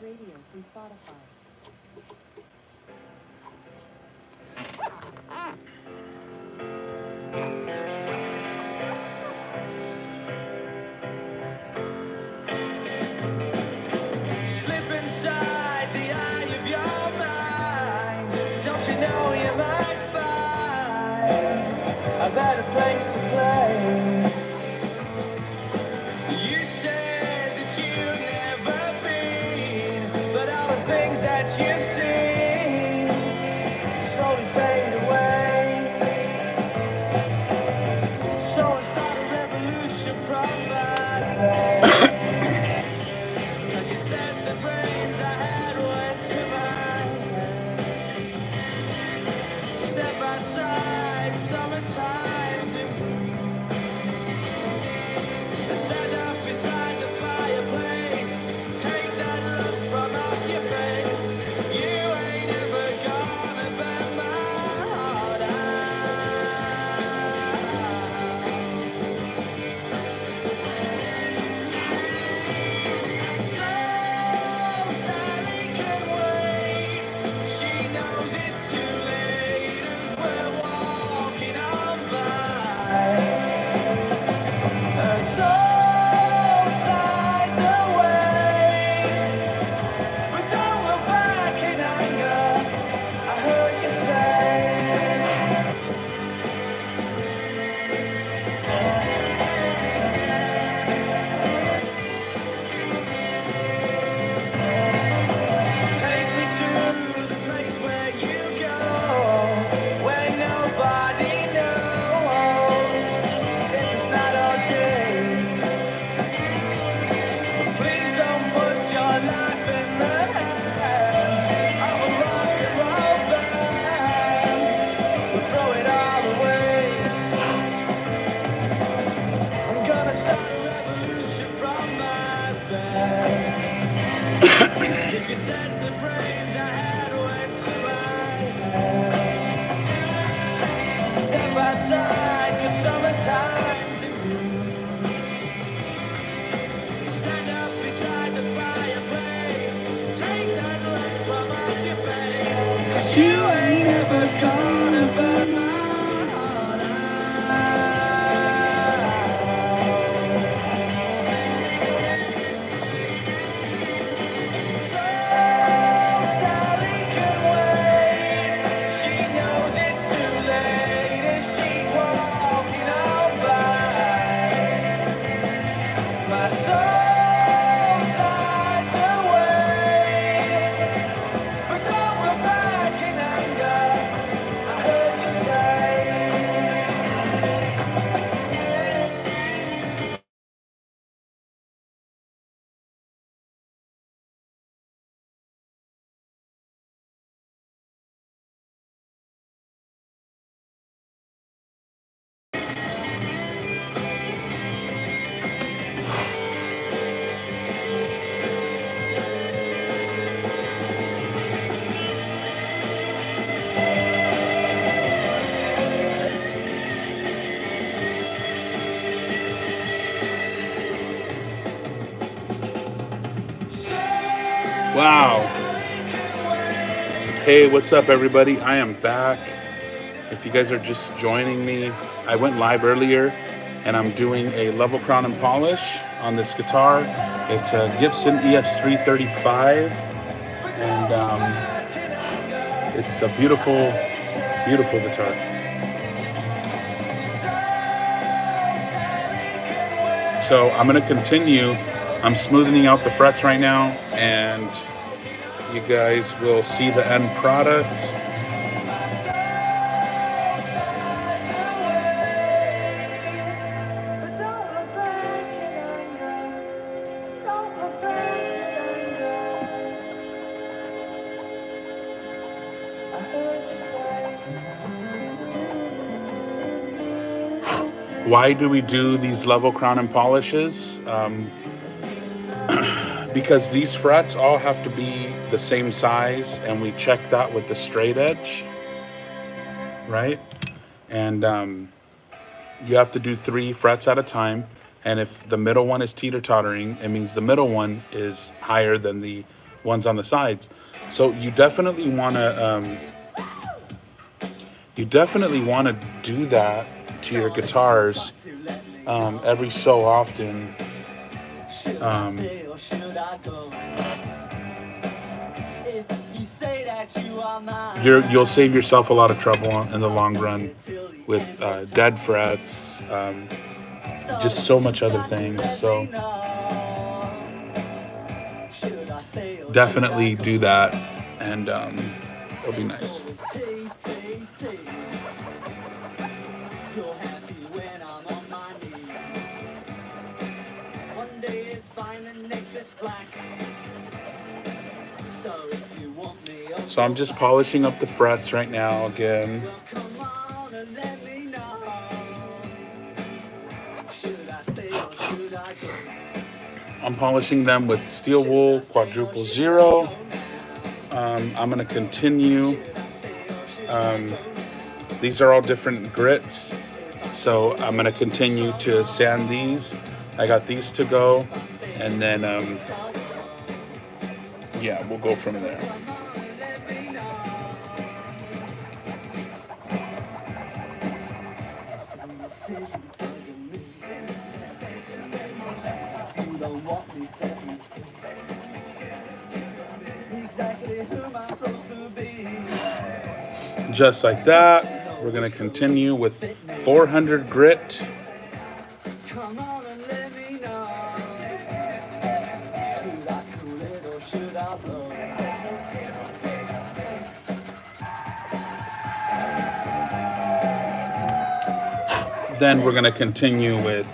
Radio, free Spotify. Slip inside the eye of your mind. Don't you know you might find a better place to play? You said that you've never been, but all the things that you've seen slowly fade away. So I start a revolution from my bed. Cause you said the brains I had went to my head. Step outside, summertime's in bloom. Stand up beside the fireplace. Take that look from off your face. You ain't ever gonna burn my heart out. So Sally can wait. She knows it's too late as we're walking on by. Her soul sides away, but don't look back in anger. I heard you say. Take me to the place where you go, where nobody knows if it's not okay. Please don't put your life in the hands of a rock and roll band. We'll throw it all away. I'm gonna start a revolution from my bed. Cause you said the brains I had went to my head. Step outside, cause summertime's in bloom. Stand up beside the fireplace. Take that look from off your face. Cause you ain't ever gonna burn my heart out. So Sally can wait. She knows it's too late and she's walking on by. My soul slides away, but don't look back in anger. I heard you say. Wow. Hey, what's up, everybody? I am back. If you guys are just joining me, I went live earlier and I'm doing a level crown and polish on this guitar. It's a Gibson ES335 and it's a beautiful, beautiful guitar. So I'm going to continue. I'm smoothing out the frets right now, and you guys will see the end product. But don't look back in anger. Don't look back in anger. I heard you say. Why do we do these level crown and polishes? Because these frets all have to be the same size, and we check that with the straight edge, right? And you have to do 3 frets at a time, and if the middle one is teeter-tottering, it means the middle one is higher than the ones on the sides. So you definitely want to do that to your guitars every so often. You'll save yourself a lot of trouble in the long run with dead frets, just so much other things. So definitely do that, and it'll be nice. So I'm just polishing up the frets right now again. I'm polishing them with steel wool quadruple zero. I'm going to continue. These are all different grits, so I'm going to continue to sand these. I got these to go, and then yeah, we'll go from there. Just like that, we're going to continue with 400 grit. Then we're going to continue with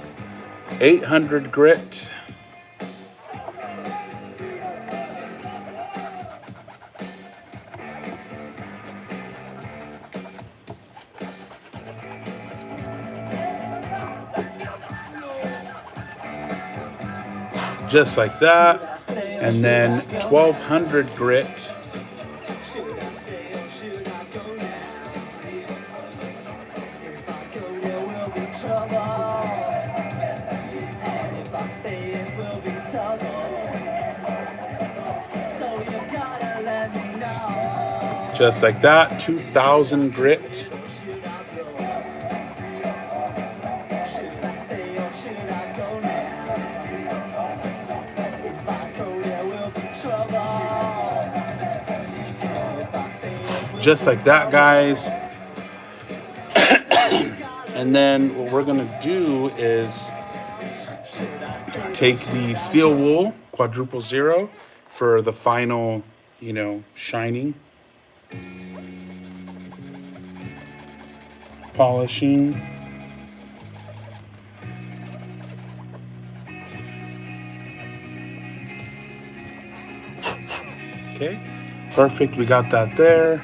800 grit. Just like that. And then 1200 grit. Just like that, 2000 grit. Just like that, guys. And then what we're going to do is take the steel wool quadruple zero for the final, shining. Polishing. Okay, perfect. We got that there.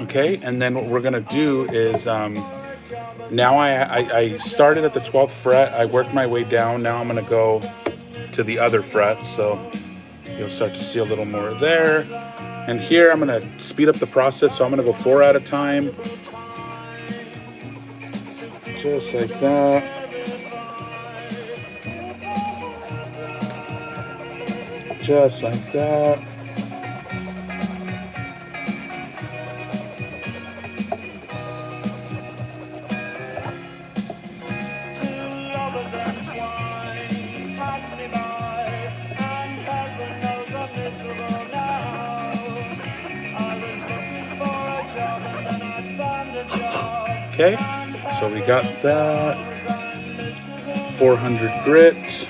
Okay, and then what we're gonna do is now I started at the 12th fret. I worked my way down. Now I'm gonna go to the other frets, so you'll start to see a little more there. And here I'm gonna speed up the process, so I'm gonna go 4 at a time. Just like that. Just like that. Okay, so we got that. 400 grit.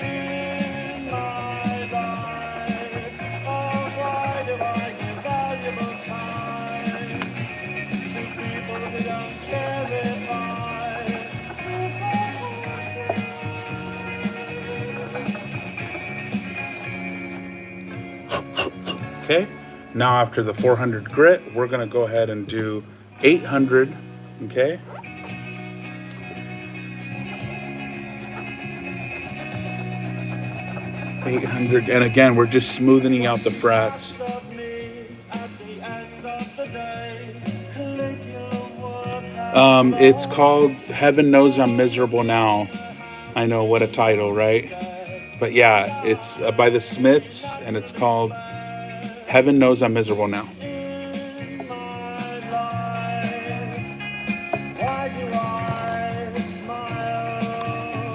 Okay, now after the 400 grit, we're gonna go ahead and do 800, okay? $800, and again, we're just smoothing out the frets. It's called Heaven Knows I'm Miserable Now. I know, what a title, right? But yeah, it's by the Smiths, and it's called Heaven Knows I'm Miserable Now.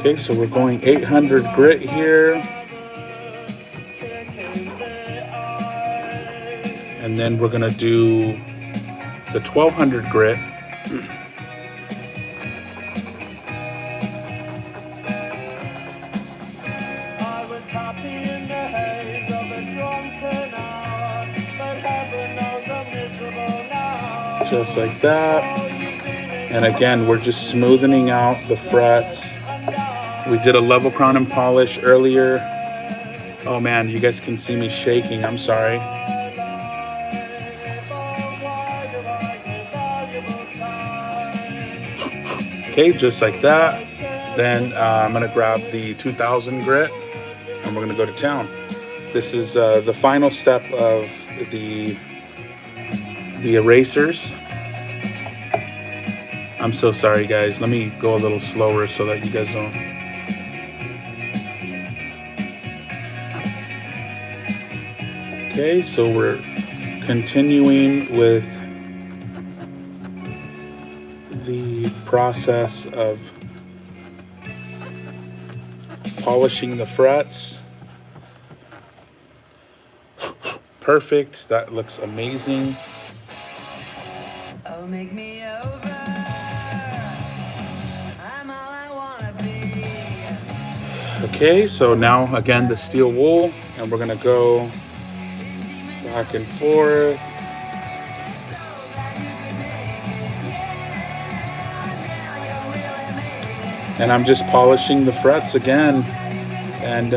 Okay, so we're going 800 grit here. And then we're gonna do the 1200 grit. Just like that. And again, we're just smoothing out the frets. We did a level crown and polish earlier. Oh man, you guys can see me shaking, I'm sorry. Okay, just like that. Then I'm gonna grab the 2000 grit and we're gonna go to town. This is the final step of the erasers. I'm so sorry, guys. Let me go a little slower so that you guys don't. Okay, so we're continuing with the process of polishing the frets. Perfect. That looks amazing. Oh, make me over. I'm all I wanna be. Okay, so now again the steel wool, and we're gonna go back and forth. And I'm just polishing the frets again, and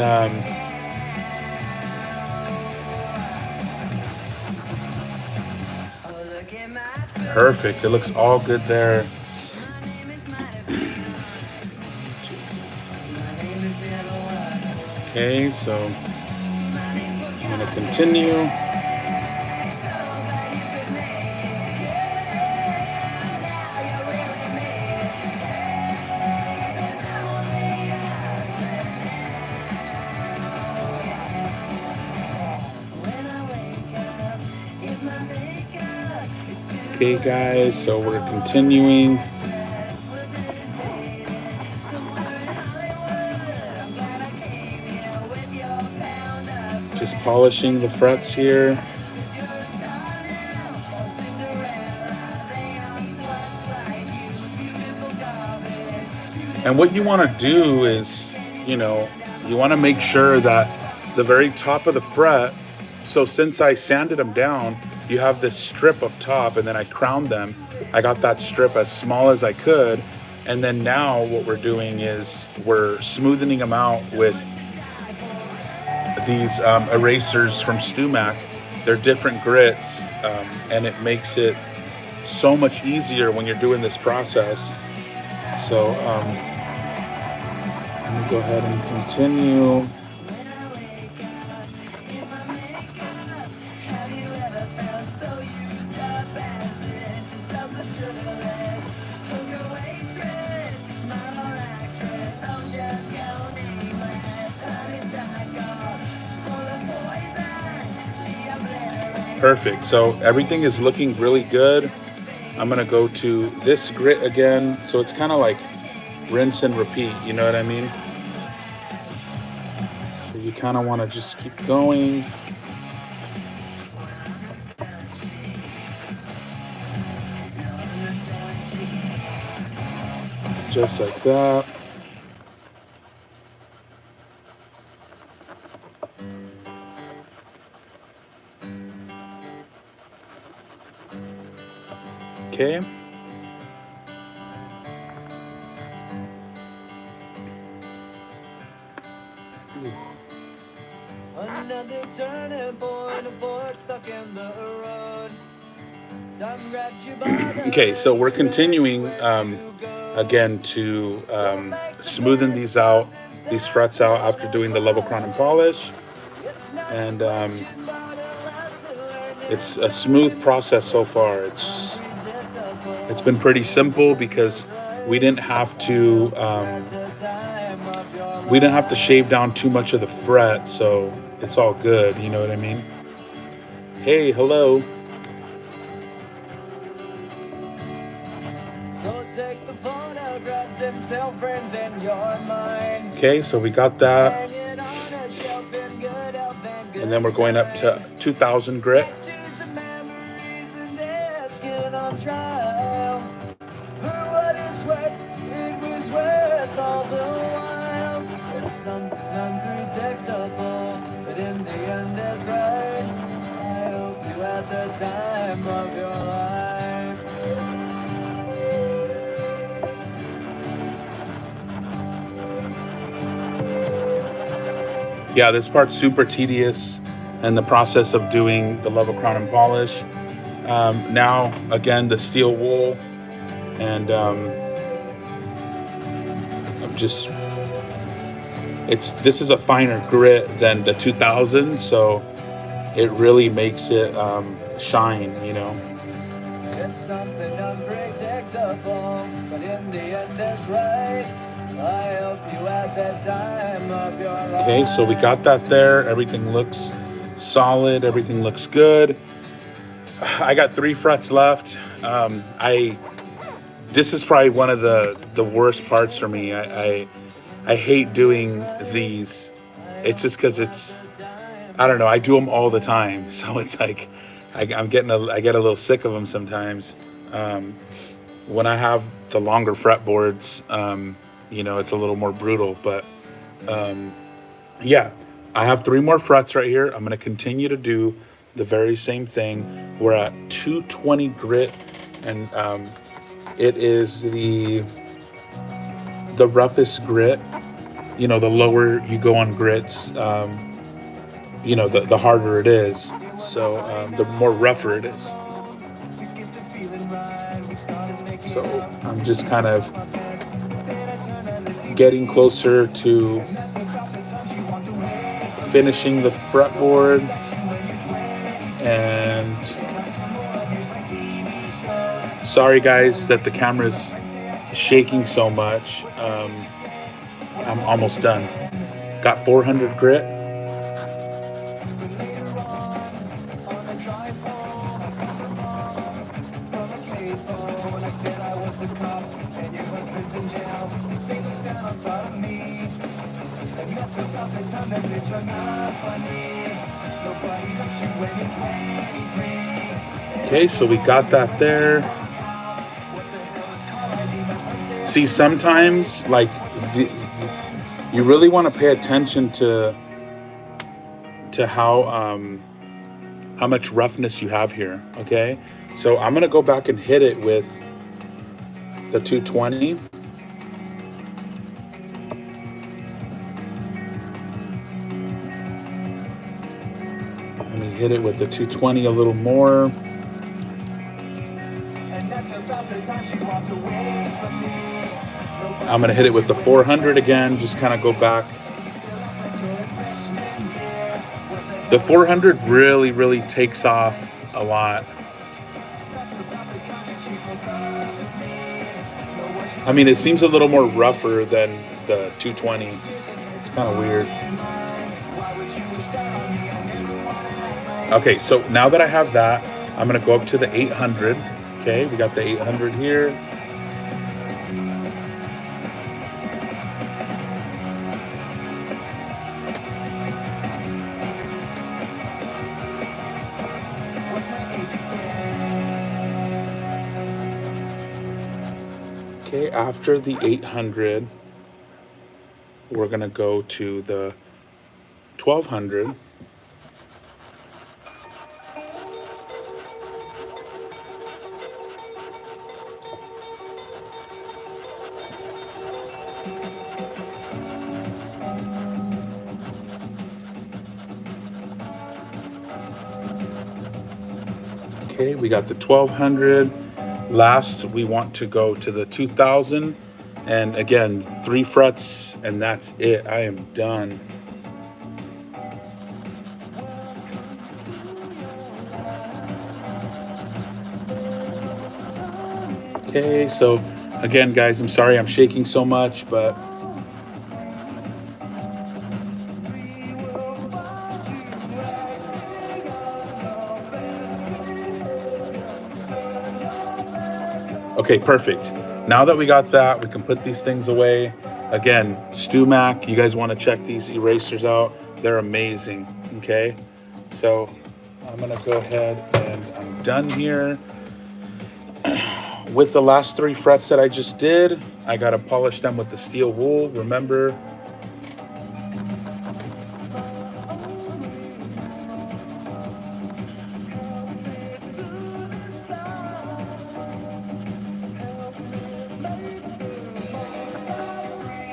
perfect. It looks all good there. Okay, so I'm gonna continue. Okay, guys, so we're continuing. Just polishing the frets here. And what you want to do is, you want to make sure that the very top of the fret, so since I sanded them down, you have this strip up top, and then I crowned them. I got that strip as small as I could. And then now what we're doing is we're smoothing them out with these erasers from StuMac. They're different grits, and it makes it so much easier when you're doing this process. So let me go ahead and continue. Perfect. So everything is looking really good. I'm gonna go to this grit again. So it's kind of like rinse and repeat, you know what I mean? So you kind of want to just keep going. Just like that. Okay. Another turning point, a fork stuck in the road. Okay, so we're continuing again to smoothen these frets out after doing the level crown and polish, and it's a smooth process so far. It's been pretty simple because we didn't have to shave down too much of the fret, so it's all good. You know what I mean? Hey, hello. So take the photographs and still frames in your mind. Okay, so we got that. Hang it on a shelf in good health and good And then we're going up to 2000 grit. to some memories and asking on trial. For what it's worth, it was worth all the while. It's something unpredictable, but in the end it's right. I hope you had the time of your life. Yeah, this part's super tedious and the process of doing the level crown and polish. Now, again, the steel wool, and I'm just, this is a finer grit than the 2000, so it really makes it shine, you know. It's something unpredictable, but in the end it's right. I hope you had the time of your life. Okay, so we got that there. Everything looks solid. Everything looks good. I got 3 frets left. This is probably one of the worst parts for me. I hate doing these. It's just because I don't know. I do them all the time, so it's like I get a little sick of them sometimes. When I have the longer fretboards, you know, it's a little more brutal. But yeah, I have 3 more frets right here. I'm going to continue to do the very same thing. We're at 220 grit, and it is the roughest grit. You know, the lower you go on grits, you know, the harder it is. So the more rougher it is. So I'm just kind of getting closer to finishing the fretboard, and sorry guys that the camera's shaking so much. I'm almost done. Got 400 grit. Okay, so we got that there. See, sometimes, like, you really want to pay attention to how much roughness you have here. Okay, so I'm gonna go back and hit it with the 220. Let me hit it with the 220 a little more. I'm gonna hit it with the 400 again, just kind of go back. The 400 really takes off a lot. I mean, it seems a little more rougher than the 220. It's kind of weird. Okay, so now that I have that, I'm gonna go up to the 800. Okay, we got the 800 here. Okay, after the 800, we're gonna go to the 1200. Okay, we got the 1200. Last, we want to go to the 2000. And again, 3 frets, and that's it. I am done. Okay, so again, guys, I'm sorry I'm shaking so much, but okay, perfect. Now that we got that, we can put these things away. Again, StuMac, you guys want to check these erasers out. They're amazing, okay? So I'm gonna go ahead and I'm done here. With the last 3 frets that I just did, I gotta polish them with the steel wool, remember.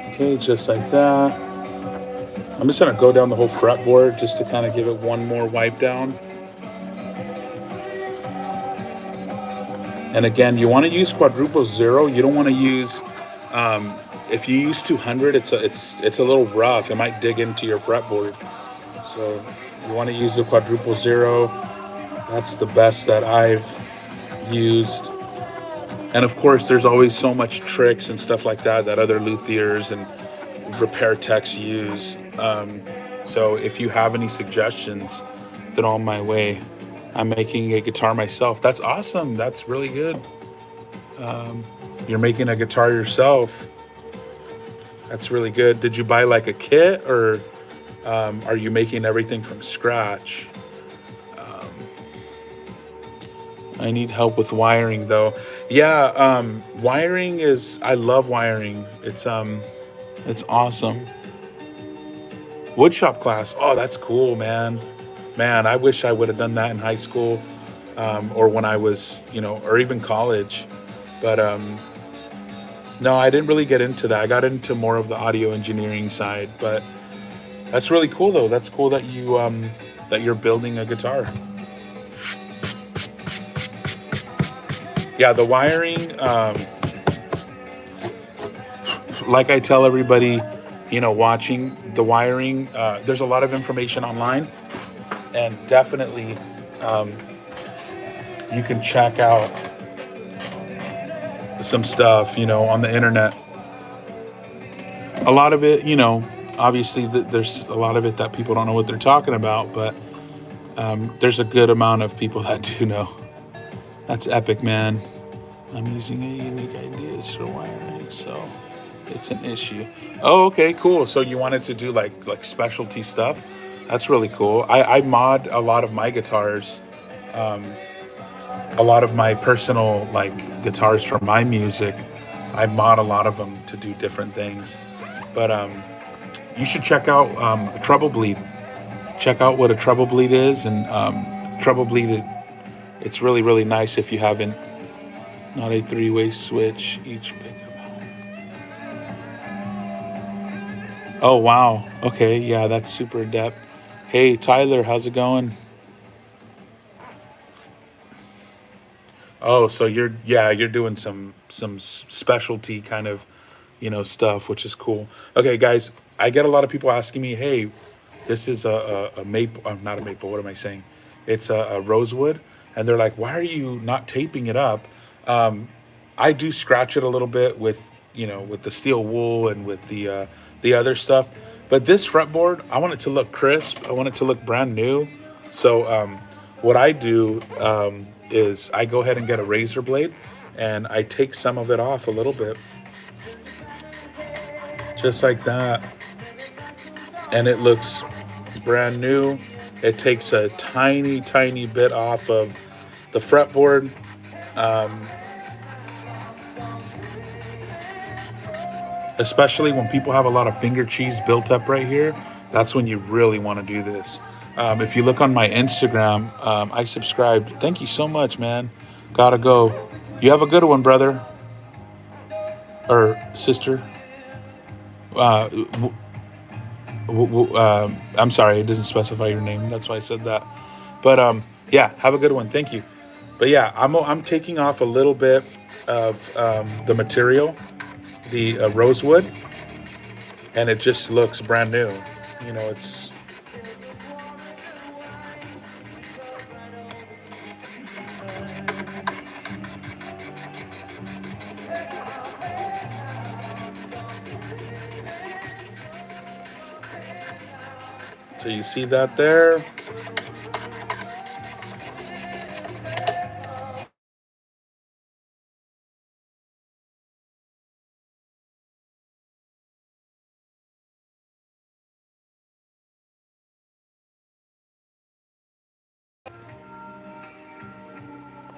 Okay, just like that. I'm just gonna go down the whole fretboard just to kind of give it one more wipe down. And again, you want to use quadruple 0. You don't want to use, if you use 200, it's a little rough. It might dig into your fretboard. So you want to use the quadruple 0. That's the best that I've used. And of course, there's always so much tricks and stuff like that that other luthiers and repair techs use. So if you have any suggestions, throw them my way. I'm making a guitar myself. That's awesome. That's really good. You're making a guitar yourself. That's really good. Did you buy like a kit, or are you making everything from scratch? I need help with wiring though. Yeah, wiring is, I love wiring. It's awesome. Woodshop class. Oh, that's cool, man. Man, I wish I would have done that in high school, or when I was, or even college. But no, I didn't really get into that. I got into more of the audio engineering side. But that's really cool, though. That's cool that you're building a guitar. Yeah, the wiring. Like I tell everybody, watching the wiring. There's a lot of information online. And definitely, you can check out some stuff, on the internet. A lot of it, obviously there's a lot of it that people don't know what they're talking about, but there's a good amount of people that do know. That's epic, man. I'm using a unique ideas for wiring, so it's an issue. Oh, okay, cool. So you wanted to do like specialty stuff? That's really cool. I mod a lot of my guitars, a lot of my personal guitars for my music. I mod a lot of them to do different things. But you should check out a treble bleed. Check out what a treble bleed is, and treble bleed. It's really, really nice if you haven't. Not a 3-way switch. Each pickup. Oh wow. Okay, yeah, that's super in depth. Hey Tyler, how's it going? Oh, so you're doing some specialty kind of, stuff, which is cool. Okay, guys, I get a lot of people asking me, hey, this is a maple, not a maple, what am I saying? It's a rosewood, and they're like, why are you not taping it up? I do scratch it a little bit with, with the steel wool and with the other stuff. But this fretboard, I want it to look crisp. I want it to look brand new. So what I do is I go ahead and get a razor blade, and I take some of it off a little bit. Just like that. And it looks brand new. It takes a tiny, tiny bit off of the fretboard. Especially when people have a lot of finger cheese built up right here, that's when you really want to do this. If you look on my Instagram, I subscribed. Thank you so much, man. Gotta go. You have a good one, brother. Or sister. I'm sorry, it doesn't specify your name. That's why I said that. But yeah, have a good one. Thank you. But yeah, I'm taking off a little bit of the material, the rosewood, and it just looks brand new. It's So you see that there?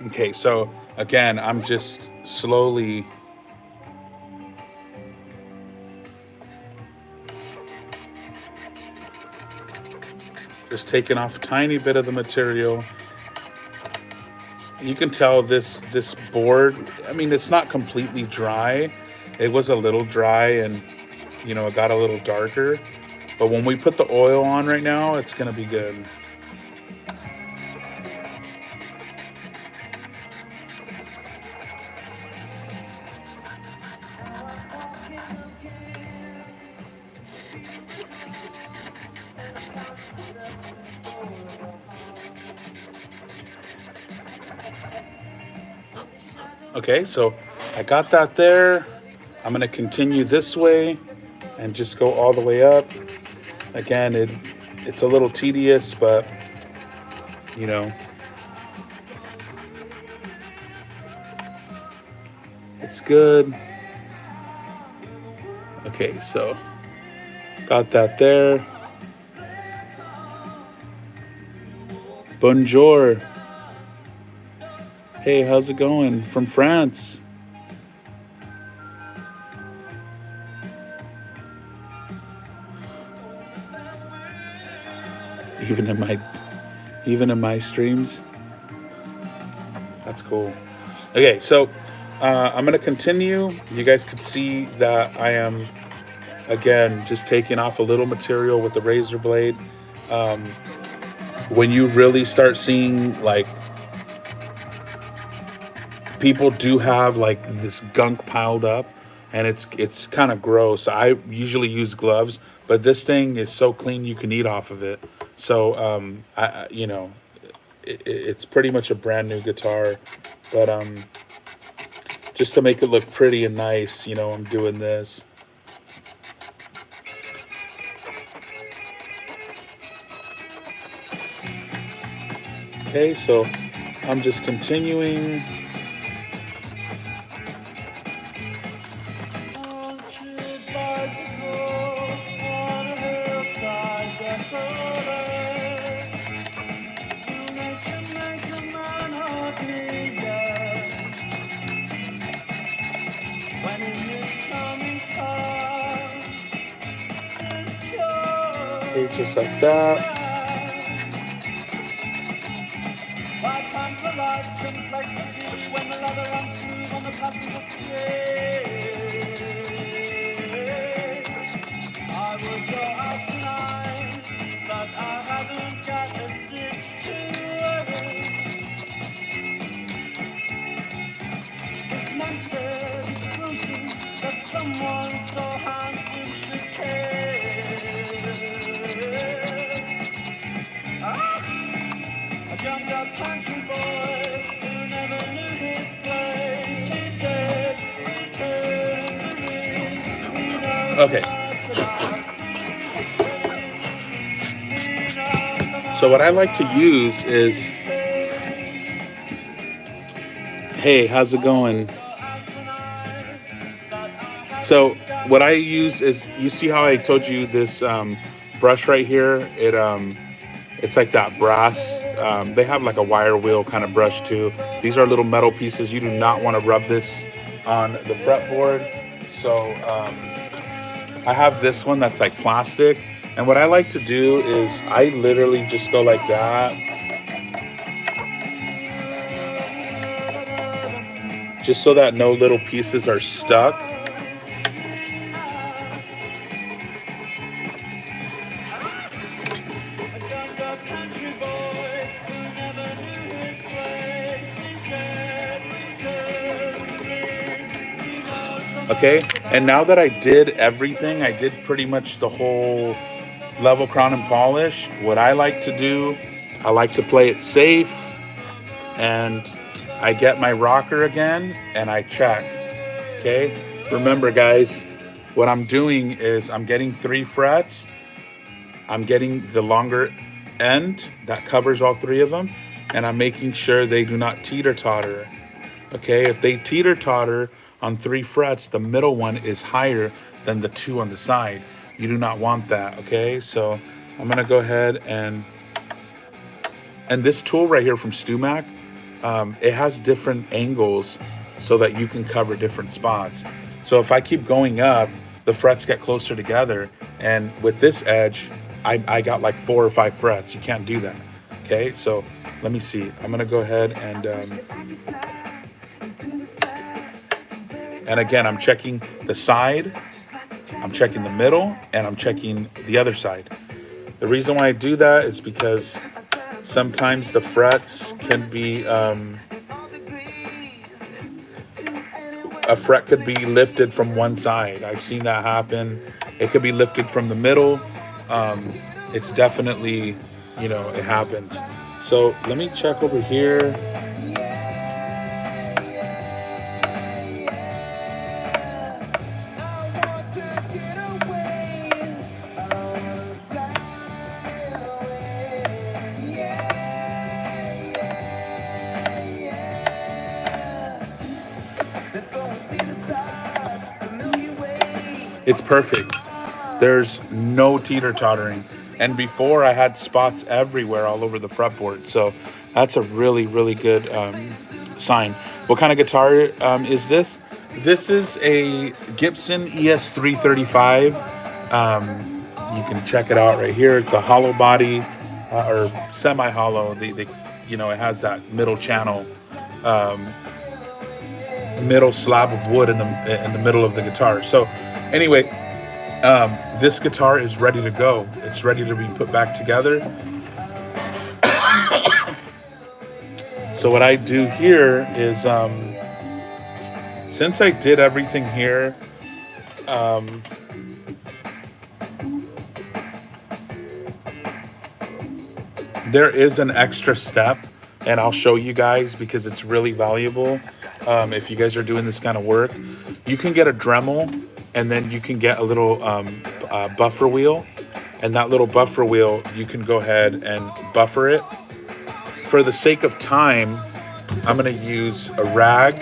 Okay, so again, I'm just slowly just taking off a tiny bit of the material. You can tell this board, I mean, it's not completely dry. It was a little dry, and you know, it got a little darker. But when we put the oil on right now, it's gonna be good. Okay, so I got that there. I'm gonna continue this way and just go all the way up. Again, it's a little tedious, but you know, it's good. Okay, so got that there. Bonjour. Hey, how's it going? From France. Even in my streams. That's cool. Okay, so I'm gonna continue. You guys could see that I am again just taking off a little material with the razor blade. When you really start seeing, like, people do have like this gunk piled up, and it's kind of gross. I usually use gloves, but this thing is so clean you can eat off of it. So I you know, it's pretty much a brand new guitar, but just to make it look pretty and nice, you know, I'm doing this. Okay, so I'm just continuing. Okay, just like that. Okay. So what I like to use is, hey, how's it going? So what I use is, you see how I told you this brush right here? It's like that brass. They have like a wire wheel kind of brush too. These are little metal pieces. You do not want to rub this on the fretboard. So I have this one that's like plastic. And what I like to do is I literally just go like that. Just so that no little pieces are stuck. Okay, and now that I did everything, I did pretty much the whole level crown and polish. What I like to do, I like to play it safe, and I get my rocker again and I check. Okay, remember guys, what I'm doing is I'm getting 3 frets. I'm getting the longer end that covers all three of them, and I'm making sure they do not teeter-totter. Okay, if they teeter-totter on 3 frets, the middle one is higher than the 2 on the side. You do not want that, okay? So I'm gonna go ahead and this tool right here from StewMac, it has different angles so that you can cover different spots. So if I keep going up, the frets get closer together, and with this edge, I got like 4 or 5 frets. You can't do that, okay? So let me see. I'm gonna go ahead and again, I'm checking the side, I'm checking the middle, and I'm checking the other side. The reason why I do that is because sometimes the frets can be, a fret could be lifted from one side. I've seen that happen. It could be lifted from the middle. It's definitely, it happens. So let me check over here. It's perfect. There's no teeter-tottering. And before, I had spots everywhere all over the fretboard. So that's a really, really good sign. What kind of guitar is this? This is a Gibson ES335. You can check it out right here. It's a hollow body or semi-hollow. It has that middle channel, middle slab of wood in the middle of the guitar. So anyway, this guitar is ready to go. It's ready to be put back together. So what I do here is, since I did everything here, there is an extra step, and I'll show you guys because it's really valuable. If you guys are doing this kind of work, you can get a Dremel, and then you can get a little buffer wheel, and that little buffer wheel, you can go ahead and buffer it. For the sake of time, I'm gonna use a rag.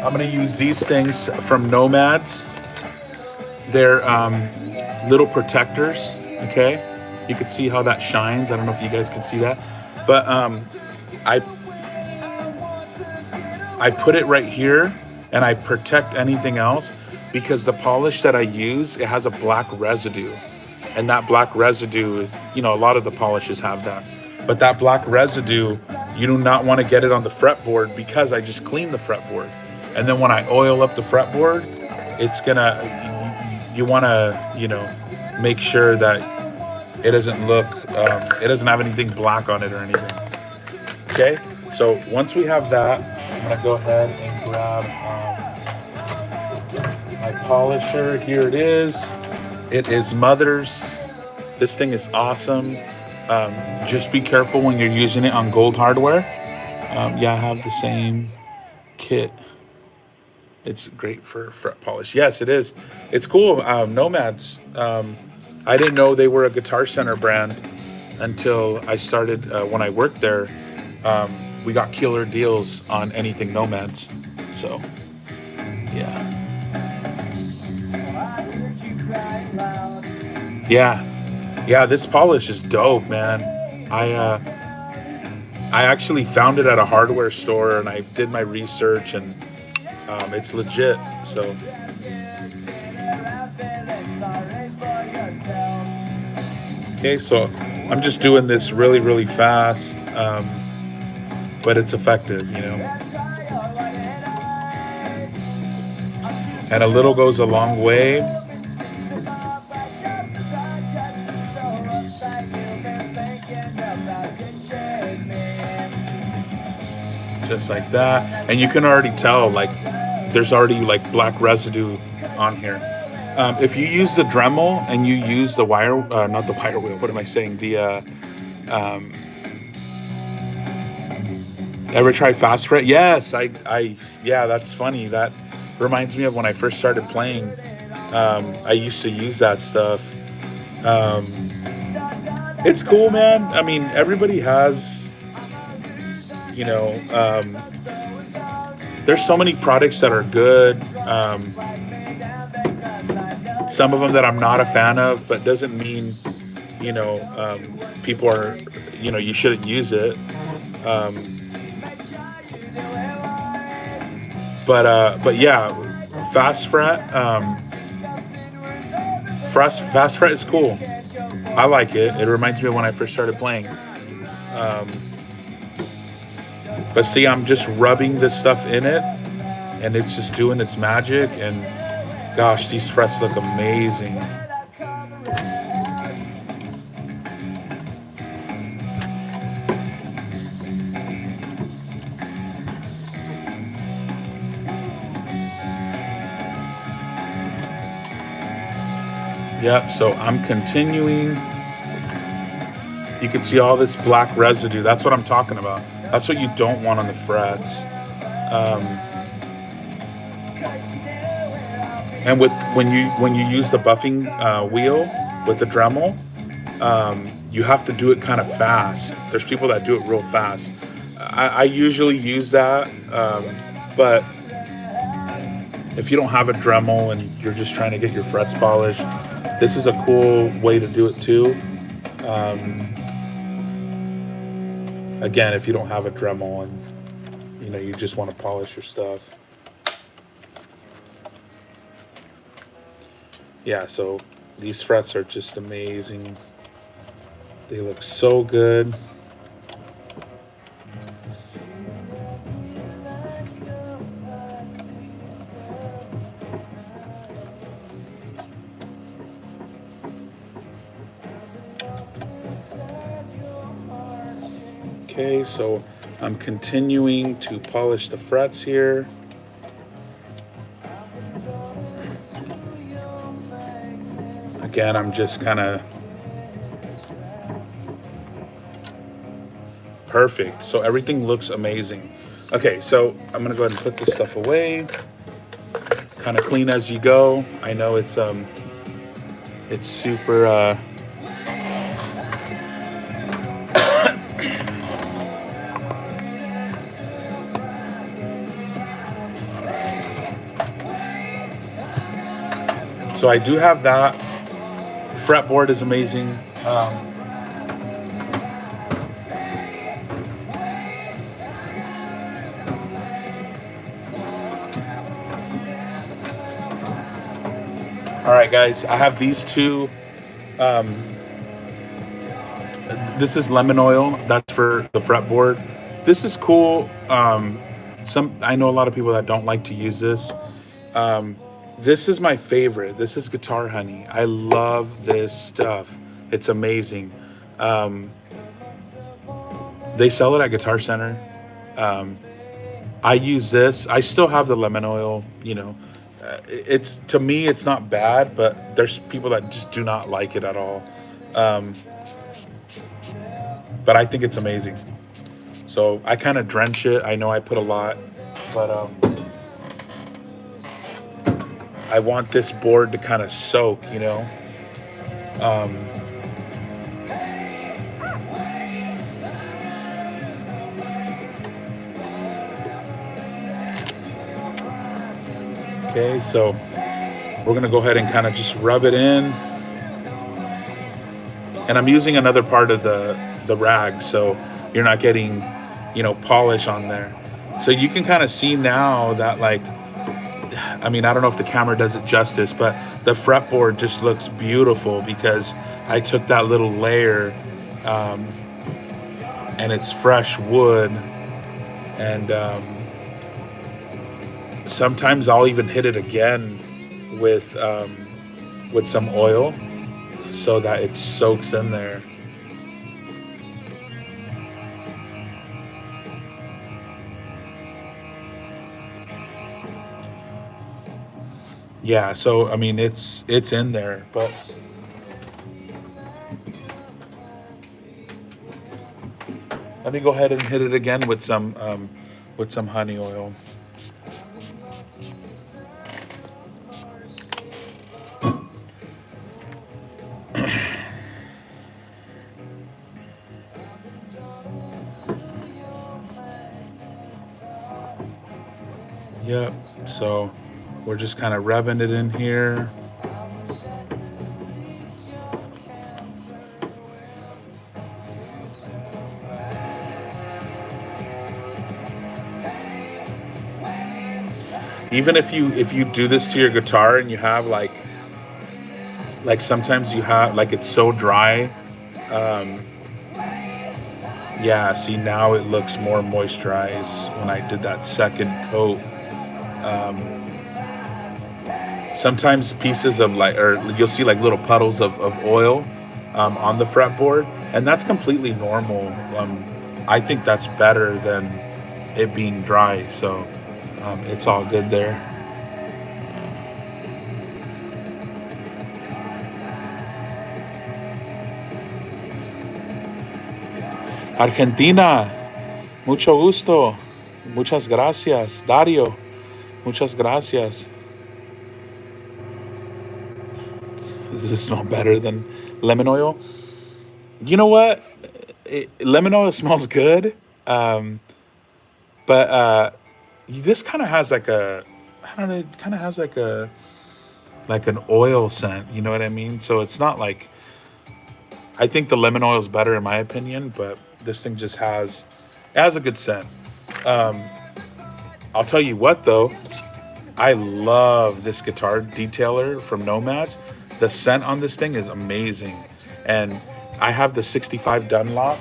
I'm gonna use these things from Nomads. They're little protectors, okay? You can see how that shines. I don't know if you guys can see that, but I put it right here, and I protect anything else because the polish that I use, it has a black residue, and that black residue, a lot of the polishes have that, but that black residue, you do not want to get it on the fretboard because I just cleaned the fretboard, and then when I oil up the fretboard, it's gonna, you want to, make sure that it doesn't look, it doesn't have anything black on it or anything. Okay, so once we have that, I'm gonna go ahead and grab my polisher. Here it is. It is Mother's. This thing is awesome. Just be careful when you're using it on gold hardware. Yeah, I have the same kit. It's great for fret polish. Yes, it is. It's cool. Nomads. I didn't know they were a Guitar Center brand until I started, when I worked there. We got killer deals on anything Nomads. So, yeah. Yeah, this polish is dope, man. I actually found it at a hardware store, and I did my research, and it's legit. So okay, so I'm just doing this really, really fast, but it's effective, and a little goes a long way. Just like that, and you can already tell, like, there's already like black residue on here. If you use the Dremel and you use the wire, not the wire wheel, what am I saying? The Ever try fast fret? Yes, yeah, that's funny. That reminds me of when I first started playing. I used to use that stuff. Um, it's cool, man. I mean, everybody has, you know, there's so many products that are good. Some of them that I'm not a fan of, but doesn't mean, people are, you shouldn't use it. Um, but yeah, fast fret. Fast fret is cool. I like it. It reminds me of when I first started playing. Um, but see, I'm just rubbing this stuff in it, and it's just doing its magic. And gosh, these frets look amazing. Yep, so I'm continuing. You can see all this black residue. That's what I'm talking about. That's what you don't want on the frets. And when you use the buffing wheel with the Dremel, you have to do it kind of fast. There's people that do it real fast. I usually use that, but if you don't have a Dremel and you're just trying to get your frets polished, this is a cool way to do it too. Again, if you don't have a Dremel and you just want to polish your stuff. Yeah, so these frets are just amazing. They look so good. Okay, so I'm continuing to polish the frets here. Again, I'm just kind of perfect. So everything looks amazing. Okay, so I'm gonna go ahead and put this stuff away. Kind of clean as you go. I know it's super so I do have that. Fretboard is amazing. All right, guys, I have these two. This is lemon oil. That's for the fretboard. This is cool. I know a lot of people that don't like to use this. This is my favorite. This is Guitar Honey. I love this stuff. It's amazing. They sell it at Guitar Center. I use this. I still have the lemon oil. It's, to me, it's not bad, but there's people that just do not like it at all. But I think it's amazing. So I kind of drench it. I know I put a lot, but I want this board to kind of soak, Okay, so we're gonna go ahead and kind of just rub it in. And I'm using another part of the rag, so you're not getting, polish on there. So you can kind of see now that, I don't know if the camera does it justice, but the fretboard just looks beautiful because I took that little layer, and it's fresh wood, and sometimes I'll even hit it again with some oil so that it soaks in there. Yeah, so it's in there, but Let me go ahead and hit it again with some honey oil. Yep. So we're just kind of revving it in here. Even if you do this to your guitar and you have like sometimes you have like it's so dry, yeah, see now it looks more moisturized when I did that second coat. Sometimes pieces of like, or you'll see like little puddles of oil on the fretboard, and that's completely normal. I think that's better than it being dry, so it's all good there. Argentina, mucho gusto. Muchas gracias. Dario, muchas gracias. Does it smell better than lemon oil? You know what? Lemon oil smells good, but this kind of has like a, I don't know, it kind of has like an oil scent. You know what I mean? So it's not like, I think the lemon oil is better in my opinion, but this thing just has a good scent. I'll tell you what though, I love this guitar detailer from Nomads. The scent on this thing is amazing. And I have the 65 Dunlop.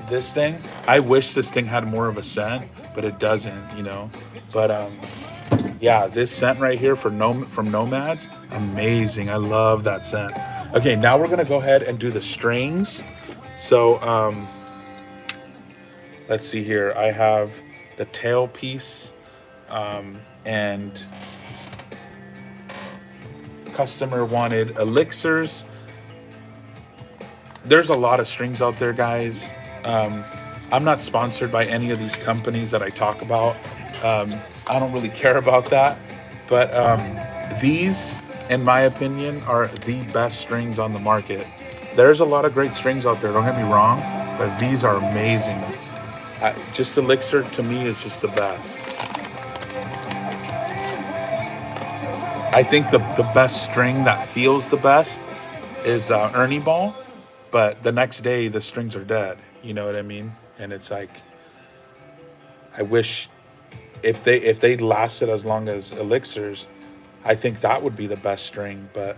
This thing, I wish this thing had more of a scent, but it doesn't, you know. But yeah, this scent right here from Nomads, amazing. I love that scent. Okay, now we're gonna go ahead and do the strings. So let's see here. I have the tail piece, and customer wanted elixirs. There's a lot of strings out there, guys. I'm not sponsored by any of these companies that I talk about. I don't really care about that. But these, in my opinion, are the best strings on the market. There's a lot of great strings out there, don't get me wrong, but these are amazing. Just Elixir, to me, is just the best. I think the best string that feels the best is Ernie Ball, but the next day the strings are dead. You know what I mean? And it's like, I wish if they lasted as long as Elixirs, I think that would be the best string. But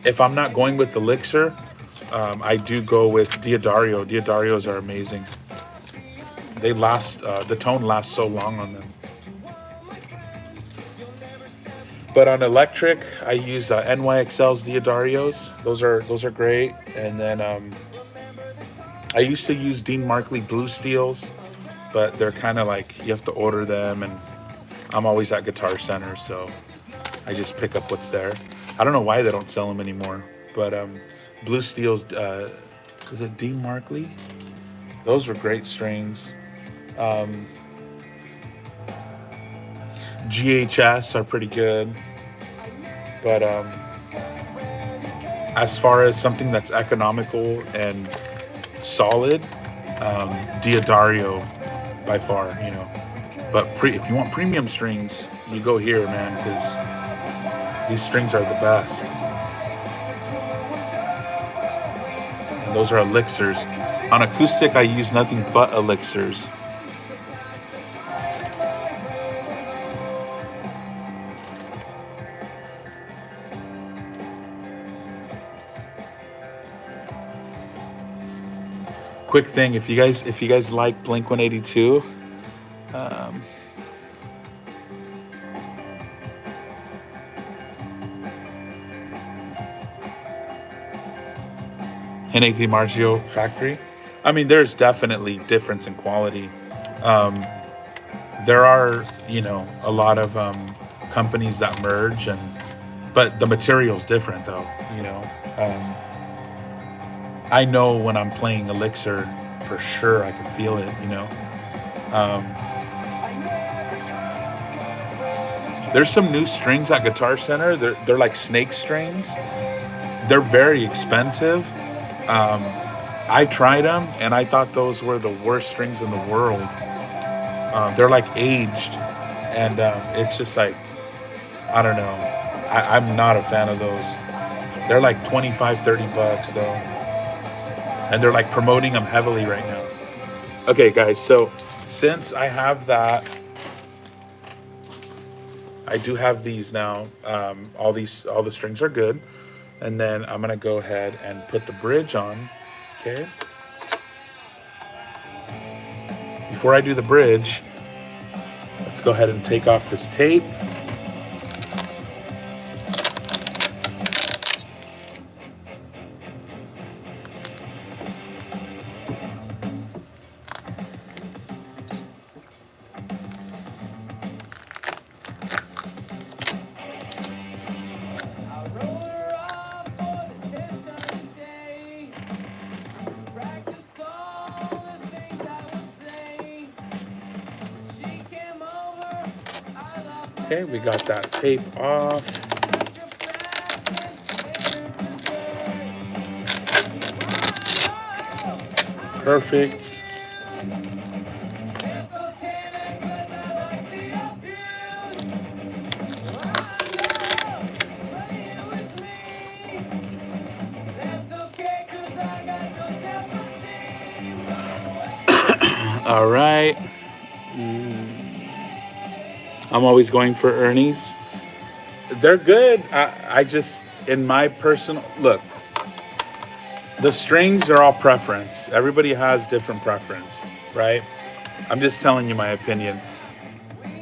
if I'm not going with Elixir, I do go with Diodario. Diodarios are amazing. They last, the tone lasts so long on them. But on electric, I use NYXL's Diodarios. Those are great. And then I used to use Dean Markley Blue Steels, but they're kind of like, you have to order them, and I'm always at Guitar Center, so I just pick up what's there. I don't know why they don't sell them anymore, but Blue Steels, is it Dean Markley? Those were great strings. GHS are pretty good, but as far as something that's economical and solid, Diodario by far, you know. But if you want premium strings, you go here, man, because these strings are the best. And those are elixirs. On acoustic, I use nothing but elixirs. Quick thing, if you guys like Blink-182, Henry DiMarzio factory, I mean, there's definitely difference in quality. There are, you know, a lot of companies that merge, but the material's different though, you know. I know when I'm playing Elixir for sure. I can feel it, you know. Um, there's some new strings at Guitar Center. They're like snake strings. They're very expensive. Um, I tried them and I thought those were the worst strings in the world. They're like aged, and it's just like, I don't know. I'm not a fan of those. They're like 25, $30 though. And they're like promoting them heavily right now. Okay, guys, so since I have that, I do have these now. All the strings are good. And then I'm gonna go ahead and put the bridge on, okay? Before I do the bridge, let's go ahead and take off this tape. Okay, we got that tape off. Perfect. All right. I'm always going for Ernie's. They're good. I just, in my personal look, the strings are all preference. Everybody has different preference, right? I'm just telling you my opinion.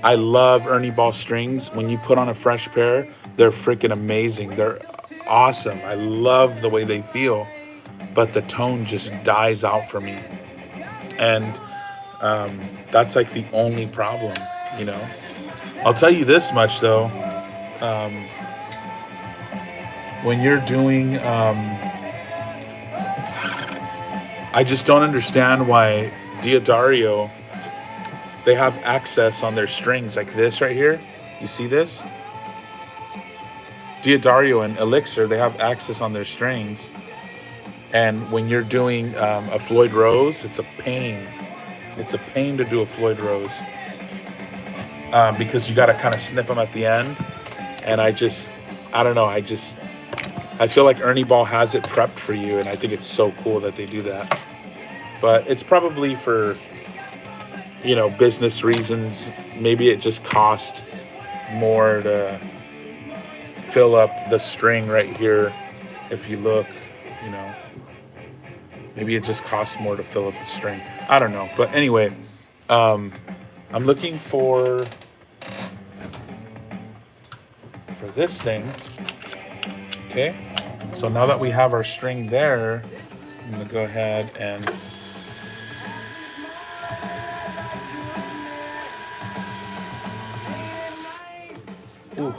I love Ernie Ball strings. When you put on a fresh pair, they're freaking amazing. They're awesome. I love the way they feel, but the tone just dies out for me. And that's like the only problem, you know? I'll tell you this much though. When you're doing, I just don't understand why Diodario, they have access on their strings like this right here. You see this? Diodario and Elixir, they have access on their strings. And when you're doing a Floyd Rose, it's a pain. It's a pain to do a Floyd Rose because you got to kind of snip them at the end. And I don't know. I feel like Ernie Ball has it prepped for you, and I think it's so cool that they do that. But it's probably for, you know, business reasons. Maybe it just cost more to fill up the string right here. If you look, you know, maybe it just costs more to fill up the string. I don't know. But anyway, I'm looking for this thing. Okay. So now that we have our string there, I'm gonna go ahead and ooh.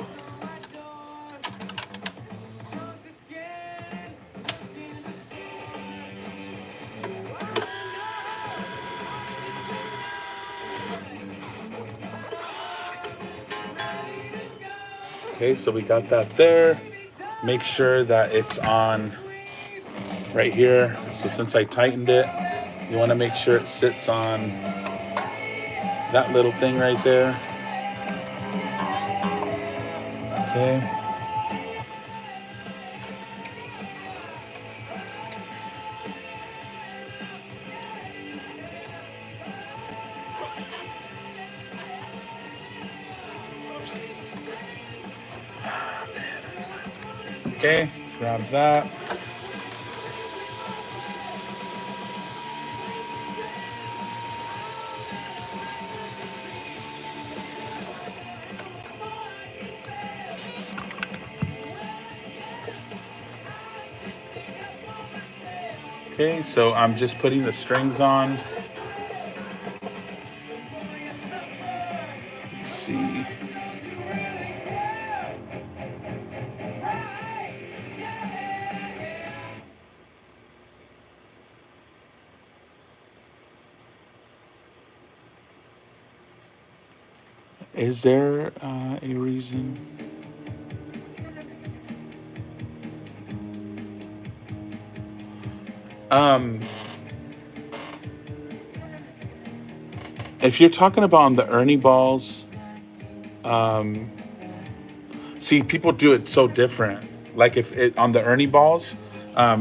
Okay, so we got that there. Make sure that it's on right here. So since I tightened it, you want to make sure it sits on that little thing right there. Okay. Okay, grab that. Okay, so I'm just putting the strings on. Let's see. Is there a reason? Um, if you're talking about on the Ernie balls, um, see, people do it so different. Like if it on the Ernie balls,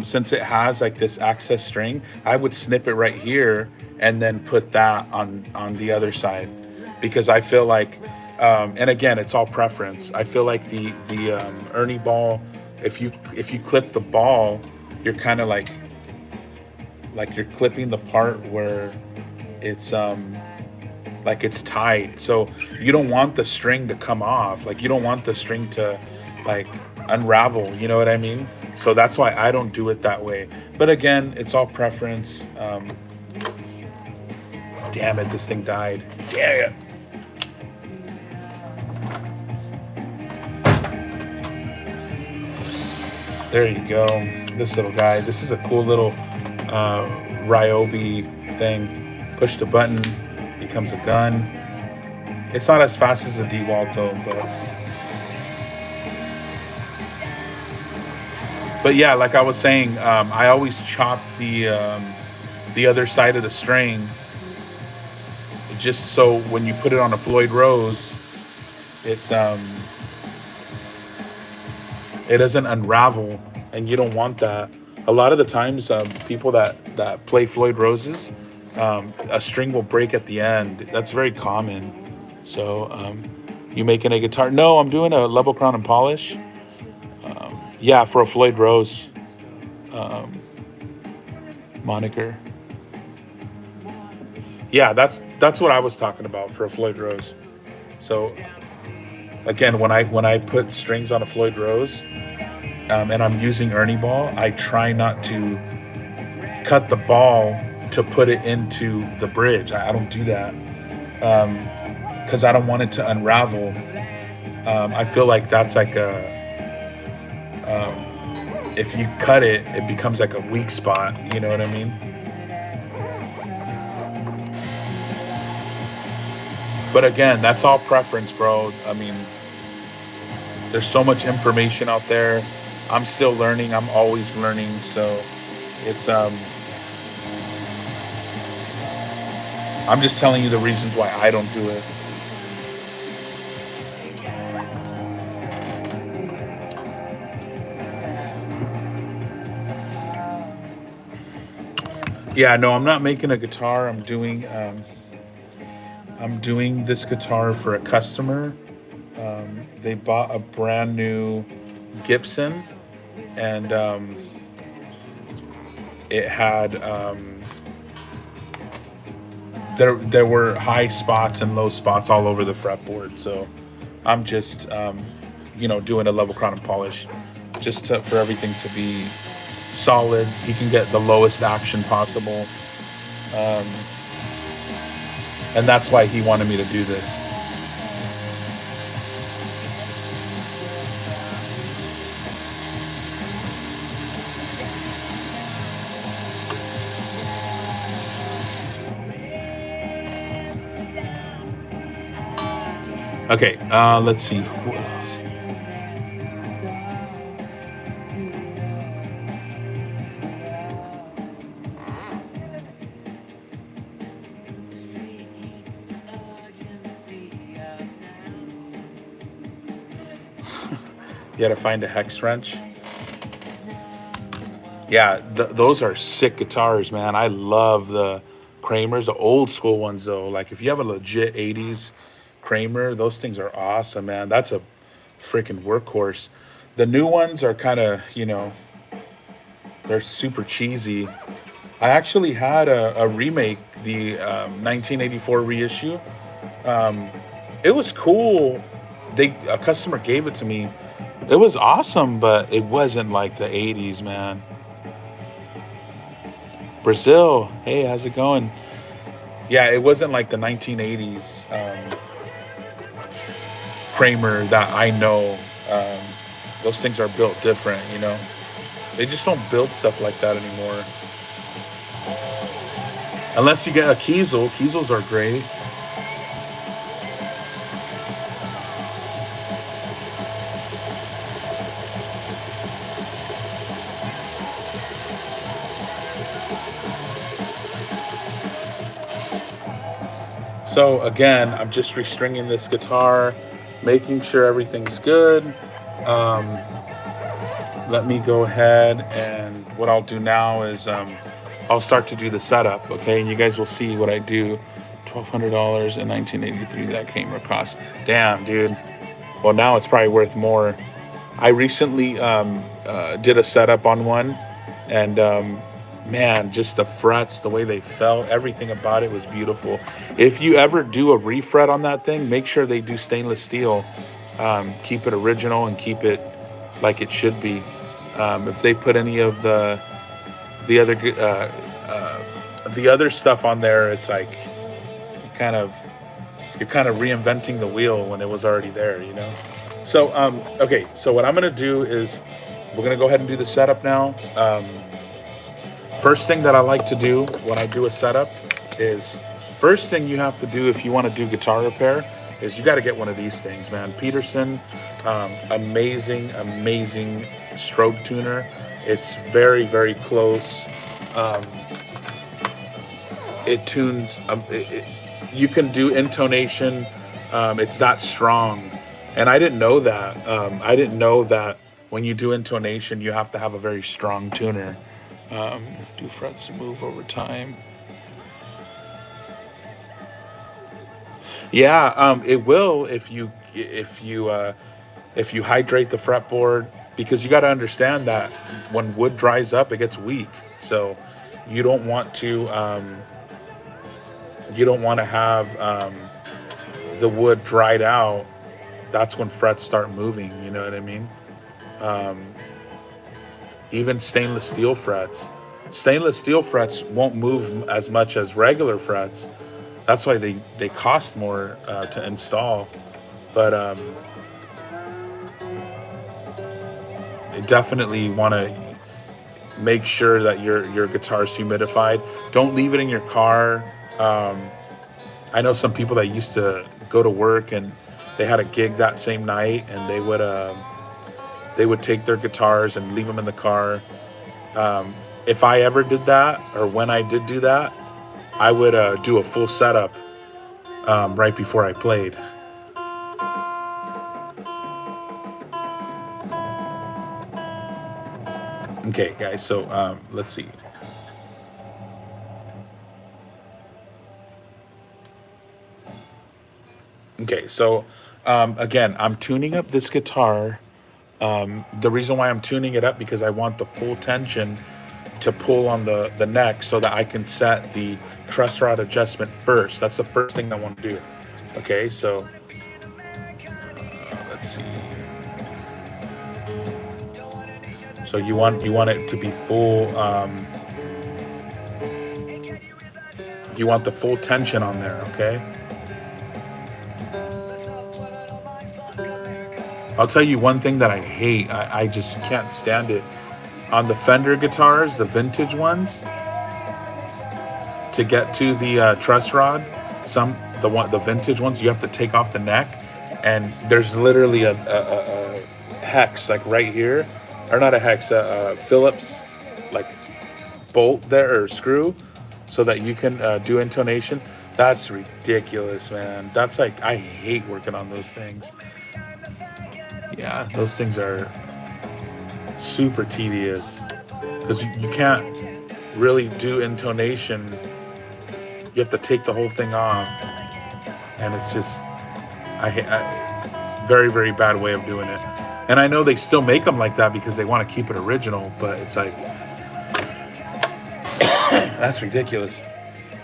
since it has like this access string, I would snip it right here and then put that on the other side, because I feel like, and again, it's all preference. I feel like the Ernie ball, if you clip the ball, you're kind of like you're clipping the part where it's like it's tight. So you don't want the string to come off. Like you don't want the string to like unravel, you know what I mean? So that's why I don't do it that way. But again, it's all preference. Damn it, this thing died. Damn it. There you go. This little guy. This is a cool little Ryobi thing. Push the button, becomes a gun. It's not as fast as a DeWalt though, but yeah, like I was saying, I always chop the other side of the string, just so when you put it on a Floyd Rose, it's it doesn't unravel, and you don't want that. A lot of the times, people that play Floyd Roses, a string will break at the end. That's very common. So, you making a guitar? No, I'm doing a level crown and polish. Yeah, for a Floyd Rose moniker. Yeah, that's what I was talking about for a Floyd Rose. So again, when I put strings on a Floyd Rose, and I'm using Ernie ball, I try not to cut the ball to put it into the bridge. I don't do that because I don't want it to unravel. I feel like that's like if you cut it, it becomes like a weak spot. You know what I mean? But again, that's all preference, bro. I mean, there's so much information out there. I'm still learning. I'm always learning. So it's I'm just telling you the reasons why I don't do it. Yeah, no, I'm not making a guitar. I'm doing this guitar for a customer. They bought a brand new Gibson, and it had there were high spots and low spots all over the fretboard. So I'm just doing a level crown and polish just for everything to be solid. He can get the lowest action possible, and that's why he wanted me to do this. Okay, let's see. Who else? You gotta find a hex wrench. Yeah, those are sick guitars, man. I love the Kramers, the old school ones though. Like if you have a legit 80s Kramer, those things are awesome, man. That's a freaking workhorse. The new ones are kind of, they're super cheesy. I actually had a remake, the 1984 reissue. It was cool. A customer gave it to me. It was awesome, but it wasn't like the 80s, man. Brazil, hey, how's it going? Yeah, it wasn't like the 1980s Kramer that I know. Those things are built different, They just don't build stuff like that anymore. Unless you get a Kiesel. Kiesels are great. So again, I'm just restringing this guitar, making sure everything's good. Let me go ahead, and what I'll do now is I'll start to do the setup, okay? And you guys will see what I do. $1,200 in 1983 that came across. Damn, dude. Well, now it's probably worth more. I recently did a setup on one, and man, just the frets, the way they felt, everything about it was beautiful. If you ever do a refret on that thing, make sure they do stainless steel. Keep it original and keep it like it should be. If they put any of the other stuff on there, it's like you're kind of reinventing the wheel when it was already there, you know. So okay, so what I'm gonna do is we're gonna go ahead and do the setup now. First thing that I like to do when I do a setup is, first thing you have to do if you want to do guitar repair is you got to get one of these things, man. Peterson, amazing strobe tuner. It's very, very close. It tunes. You can do intonation. It's that strong, and I didn't know that. I didn't know that when you do intonation, you have to have a very strong tuner. Do frets move over time? Yeah, it will if you hydrate the fretboard, because you got to understand that when wood dries up, it gets weak. So you don't want to have the wood dried out. That's when frets start moving. You know what I mean? Even stainless steel frets. Stainless steel frets won't move as much as regular frets. That's why they cost more to install. But you definitely want to make sure that your guitar's humidified. Don't leave it in your car. I know some people that used to go to work and they had a gig that same night, and they would take their guitars and leave them in the car. If I ever did that, or when I did do that, I would do a full setup right before I played. Okay, guys, so let's see. Okay, so again, I'm tuning up this guitar. The reason why I'm tuning it up, because I want the full tension to pull on the neck so that I can set the truss rod adjustment first. That's the first thing I want to do. Okay, so let's see. So you want it to be full. You want the full tension on there. Okay. I'll tell you one thing that I hate. I just can't stand it. On the Fender guitars, the vintage ones, to get to the truss rod, the vintage ones, you have to take off the neck, and there's literally a hex like right here, or not a hex, a Phillips like bolt there or screw, so that you can do intonation. That's ridiculous, man. That's like, I hate working on those things. Yeah, those things are super tedious because you can't really do intonation. You have to take the whole thing off, and it's just very, very bad way of doing it. And I know they still make them like that because they want to keep it original, but it's like that's ridiculous.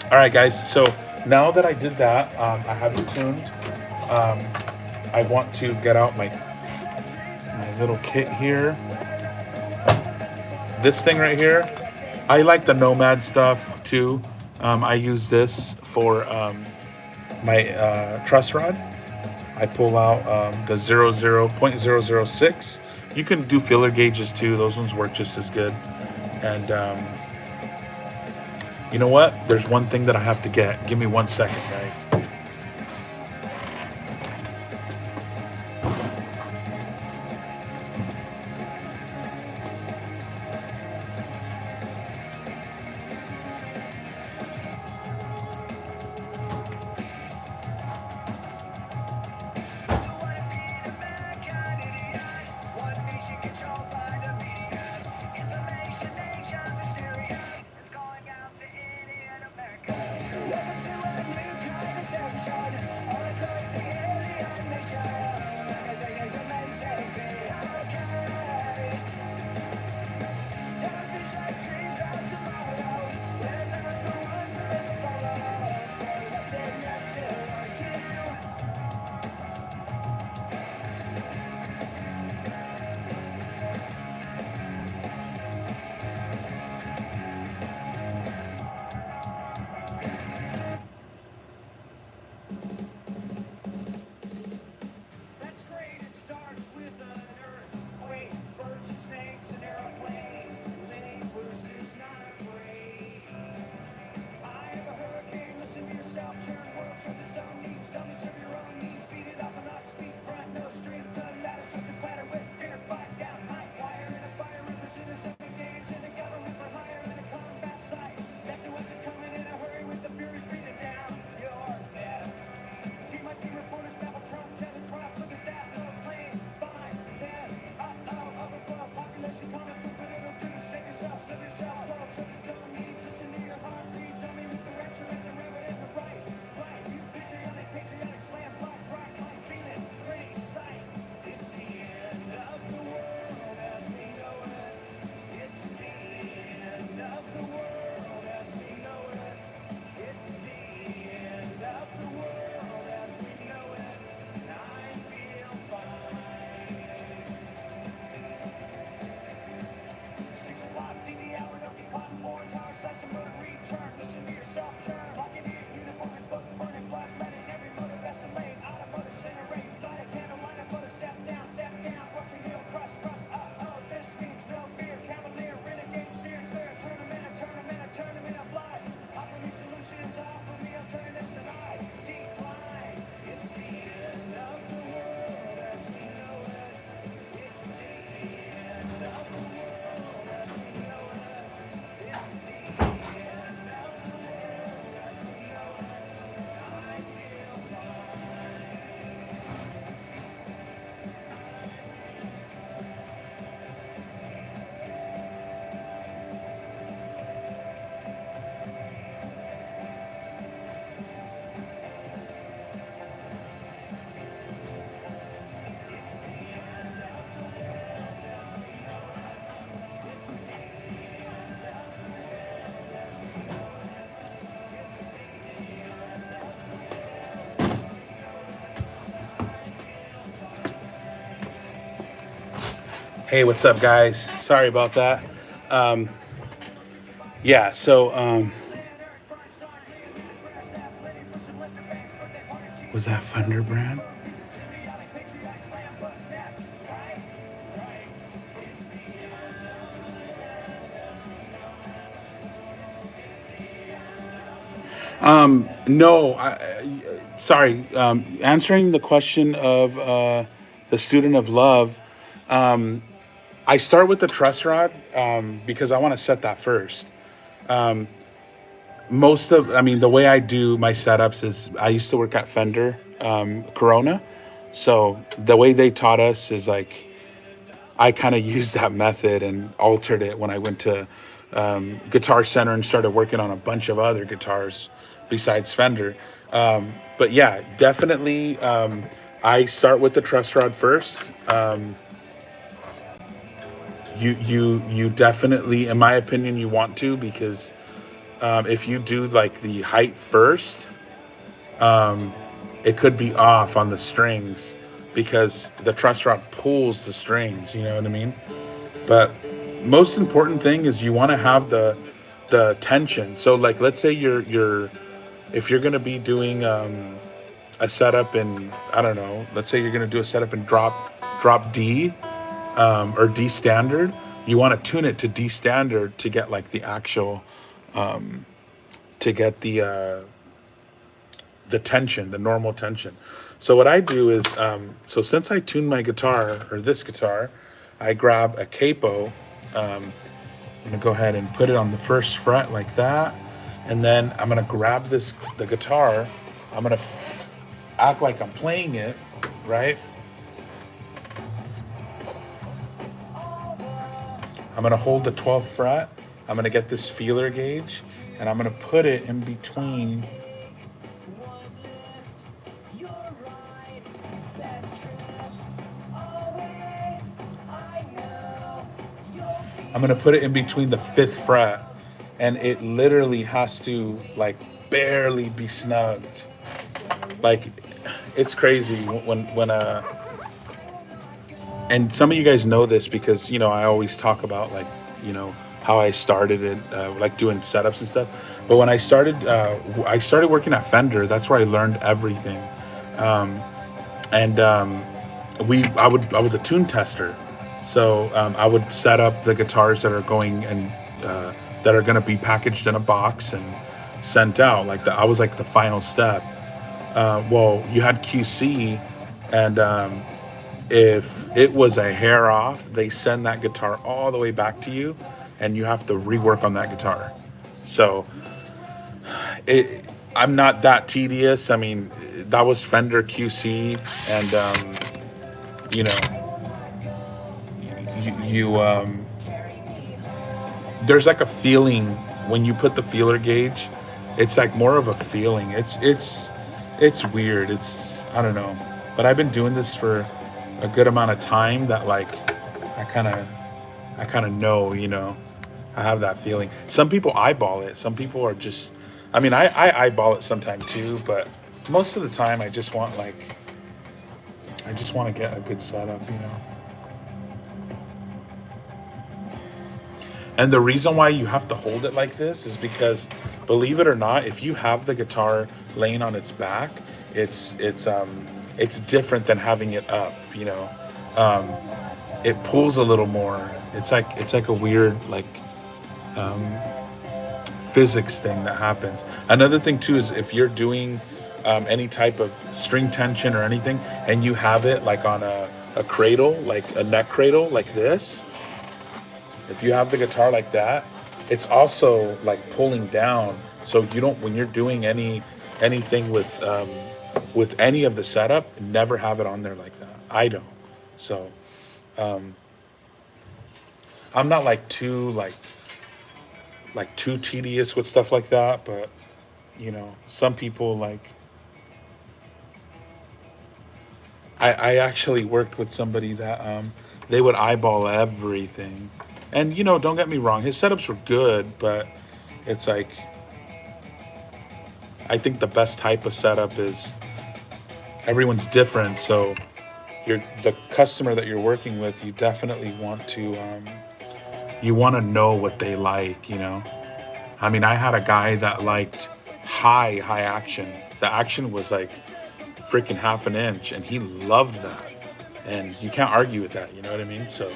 All right, guys, so now that I did that, I have it tuned. I want to get out my little kit here. This thing right here, I like the Nomad stuff too. I use this for my truss rod. I pull out the 0.006. You can do filler gauges too. Those ones work just as good. And you know what? There's one thing that I have to get. Give me 1 second, guys. Hey, what's up, guys? Sorry about that. Um, yeah, so was that Fender brand? No, sorry. Answering the question of the student of love, I start with the truss rod because I want to set that first. I mean, the way I do my setups is I used to work at Fender, Corona. So the way they taught us is like I kind of used that method and altered it when I went to Guitar Center and started working on a bunch of other guitars besides Fender. But yeah, definitely, I start with the truss rod first. You definitely, in my opinion, you want to because if you do like the height first, it could be off on the strings because the truss rod pulls the strings. You know what I mean? But most important thing is you want to have the tension. So like let's say you're if you're gonna be doing a setup in I don't know, let's say you're gonna do a setup in drop D or D standard, you want to tune it to D standard to get like the actual to get the tension, the normal tension. So what I do is, so since I tune my guitar or this guitar, I grab a capo. I'm gonna go ahead and put it on the first fret like that, and then I'm gonna grab the guitar. I'm gonna act like I'm playing it, right? I'm gonna hold the 12th fret. I'm gonna get this feeler gauge, and I'm gonna put it in between. I'm gonna put it in between the 5th fret, and it literally has to like barely be snugged. Like it's crazy when and some of you guys know this because I always talk about like how I started it, like doing setups and stuff. But when I started working at Fender. That's where I learned everything. And I was a tune tester, so I would set up the guitars that are going and that are going to be packaged in a box and sent out. I was like the final step. Well, you had QC, and if it was a hair off, they send that guitar all the way back to you, and you have to rework on that guitar. So I'm not that tedious. I mean, that was Fender QC, and there's like a feeling when you put the feeler gauge. It's like more of a feeling. It's weird. I don't know, but I've been doing this for a good amount of time that like I kind of know, I have that feeling. Some people eyeball it. Some people are just, I mean, I eyeball it sometime too, but most of the time I just want to get a good setup. And the reason why you have to hold it like this is because, believe it or not, if you have the guitar laying on its back, it's different than having it up. It pulls a little more. It's like a weird physics thing that happens. Another thing too is if you're doing any type of string tension or anything, and you have it like on a cradle, like a neck cradle, like this. If you have the guitar like that, it's also like pulling down. So you don't, when you're doing anything with any of the setup, never have it on there like that. I don't. So I'm not too tedious with stuff like that, but some people I actually worked with somebody that they would eyeball everything. And don't get me wrong, his setups were good, but it's like I think the best type of setup is everyone's different, so the customer that you're working with, you definitely want to you want to know what they like, you know. I mean, I had a guy that liked high action. The action was like freaking half an inch, and he loved that. And you can't argue with that, you know what I mean? So,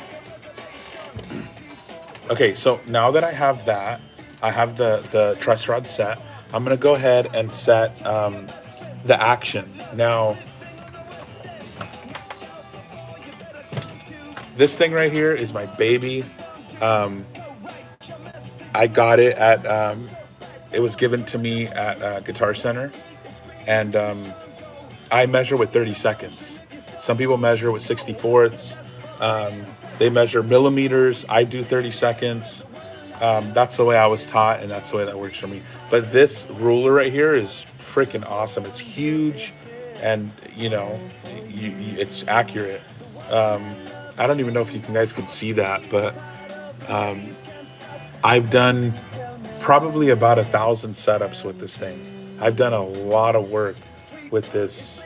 okay, so now that I have that, I have the truss rod set. I'm gonna go ahead and set the action. Now, this thing right here is my baby. I got it at, it was given to me at Guitar Center, and I measure with 30 seconds. Some people measure with 64ths. They measure millimeters. I do 30 seconds. That's the way I was taught, and that's the way that works for me. But this ruler right here is freaking awesome. It's huge, and you know, it's accurate. I don't even know if you guys can see that, but I've done probably about 1,000 setups with this thing. I've done a lot of work with this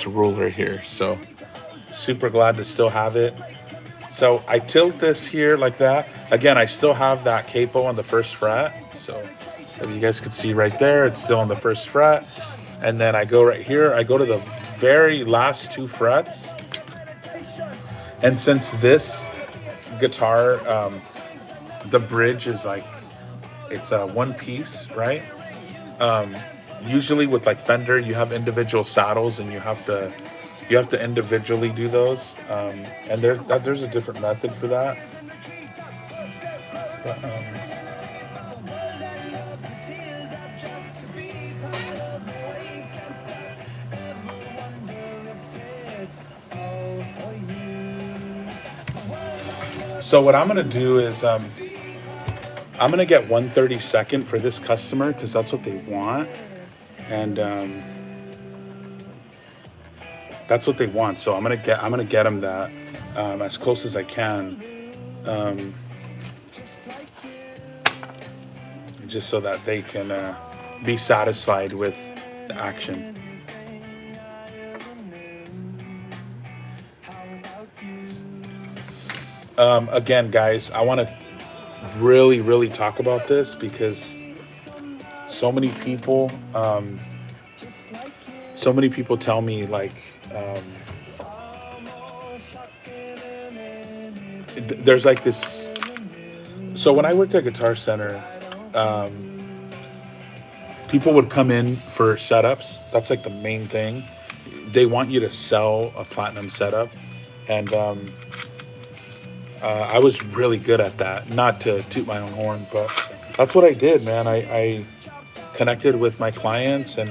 ruler here. So super glad to still have it. So I tilt this here like that. Again, I still have that capo on the first fret. So if you guys could see right there, it's still on the first fret. And then I go right here, I go to the very last 2 frets. And since this guitar, the bridge is like, it's a one piece, right? Usually with like Fender, you have individual saddles, and you have to individually do those. And there's a different method for that. But, so what I'm gonna do is I'm gonna get 1/32 for this customer because that's what they want, and that's what they want. So I'm gonna get them that as close as I can, just so that they can be satisfied with the action. Again, guys, I want to really talk about this because so many people tell me like there's like this. So when I worked at Guitar Center, people would come in for setups. That's like the main thing. They want you to sell a platinum setup, and I was really good at that. Not to toot my own horn, but that's what I did, man. I connected with my clients, and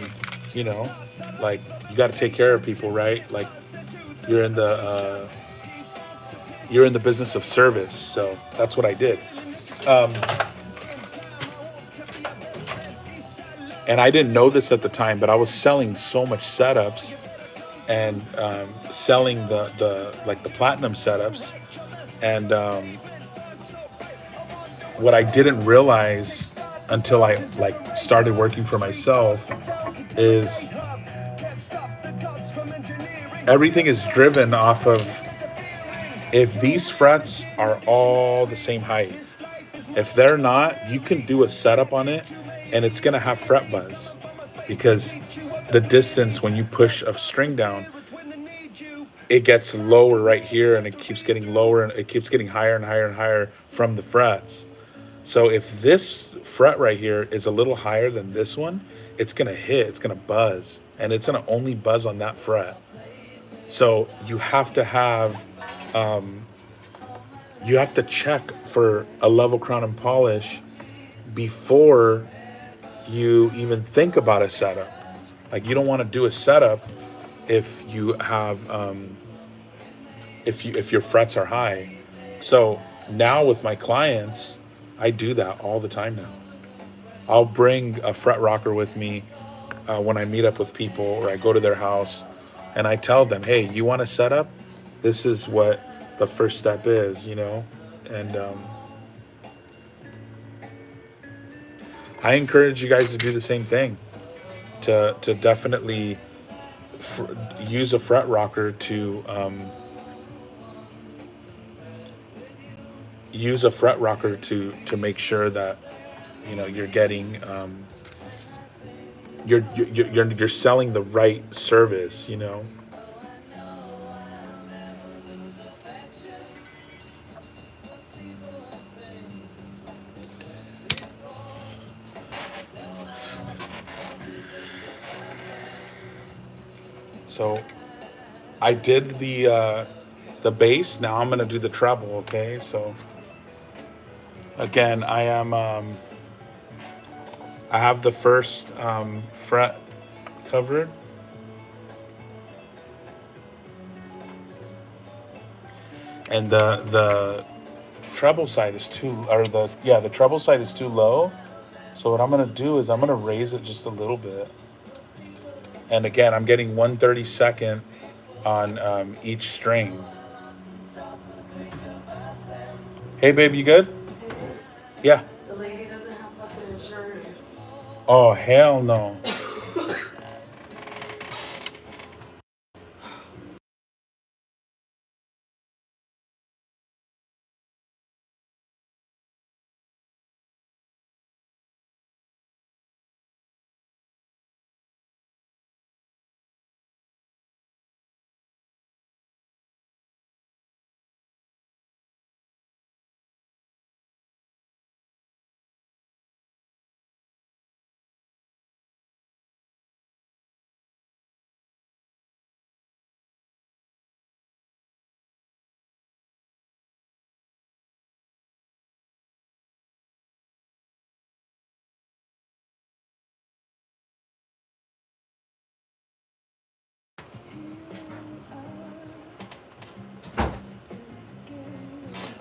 you know, like, you got to take care of people, right? Like, you're in the business of service, so that's what I did. And I didn't know this at the time, but I was selling so much setups, and selling the platinum setups. And what I didn't realize until I like started working for myself is everything is driven off of if these frets are all the same height. If they're not, you can do a setup on it and it's gonna have fret buzz, because the distance when you push a string down, it gets lower right here, and it keeps getting lower, and it keeps getting higher and higher and higher from the frets. So if this fret right here is a little higher than this one, it's gonna hit, it's gonna buzz, and it's gonna only buzz on that fret. So you have to have, you have to check for a level crown and polish before you even think about a setup. Like, you don't want to do a setup if you have if your frets are high. So now with my clients, I do that all the time now. I'll bring a fret rocker with me when I meet up with people or I go to their house, and I tell them, hey, you want a setup? This is what the first step is, you know. And I encourage you guys to do the same thing, to definitely use a fret rocker to make sure that you're getting you're selling the right service. So I did the bass. Now I'm gonna do the treble. Okay, so again, I have the first fret covered, and the treble side is the treble side is too low. So what I'm gonna do is I'm gonna raise it just a little bit. And again, I'm getting 1/32 on each string. Hey, babe, you good? Yeah. The lady doesn't have fucking insurance. Oh, hell no.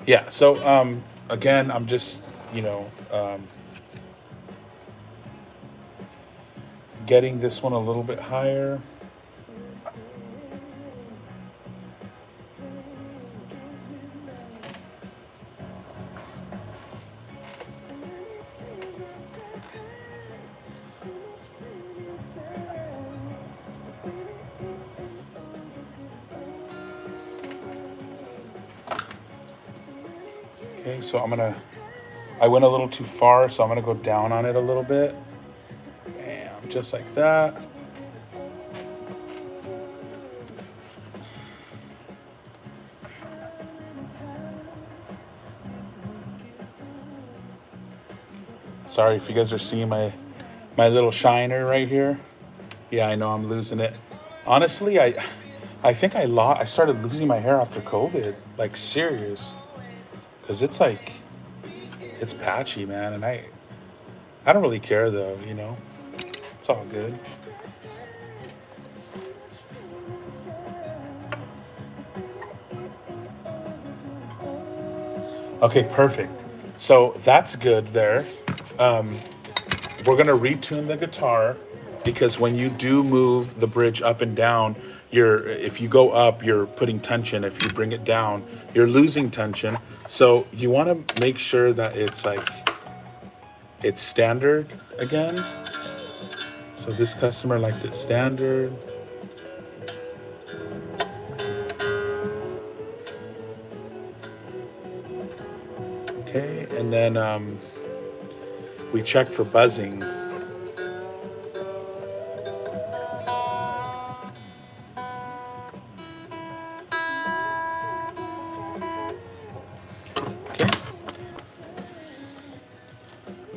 Yeah, so again, I'm just, getting this one a little bit higher. Okay, so I went a little too far, so I'm gonna go down on it a little bit. Bam, just like that. Sorry if you guys are seeing my little shiner right here. Yeah, I know I'm losing it. Honestly, I think I started losing my hair after COVID, like serious. Cause it's patchy, man, and I don't really care though, It's all good. Okay, perfect. So that's good there. We're gonna retune the guitar because when you do move the bridge up and down, if you go up, you're putting tension. If you bring it down, you're losing tension. So you want to make sure that it's standard again. So this customer liked it standard. Okay, and then we check for buzzing.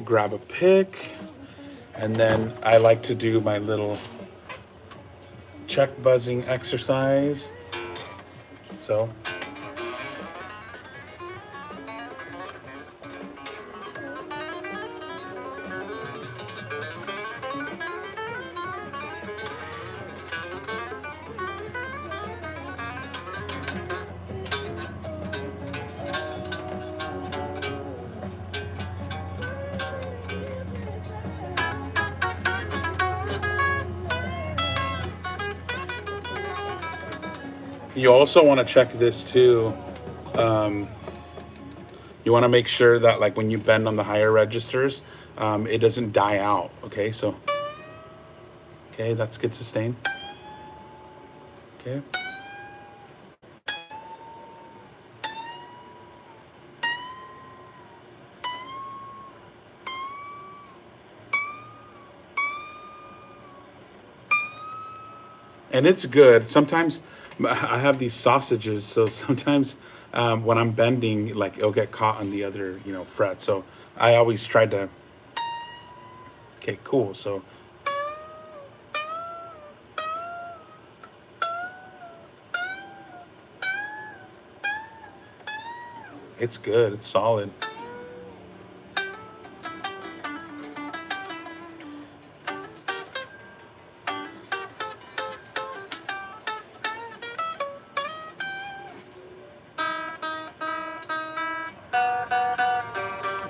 Grab a pick, and then I like to do my little check buzzing exercise. So you also want to check this too. You want to make sure that like when you bend on the higher registers, it doesn't die out. Okay, so okay, that's good sustain. Okay. And it's good. Sometimes I have these sausages, so sometimes when I'm bending, like it'll get caught on the other, fret. So I always try to. Okay, cool. So it's good. It's solid.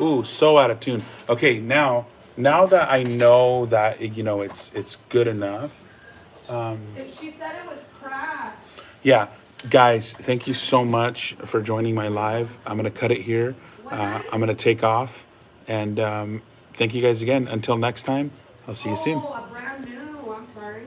Ooh, so out of tune. Okay, now that I know that it's good enough. She said it was cracked. Yeah, guys, thank you so much for joining my live. I'm gonna cut it here. I'm gonna take off, and thank you guys again. Until next time, I'll see you soon. Oh, a brand new. I'm sorry.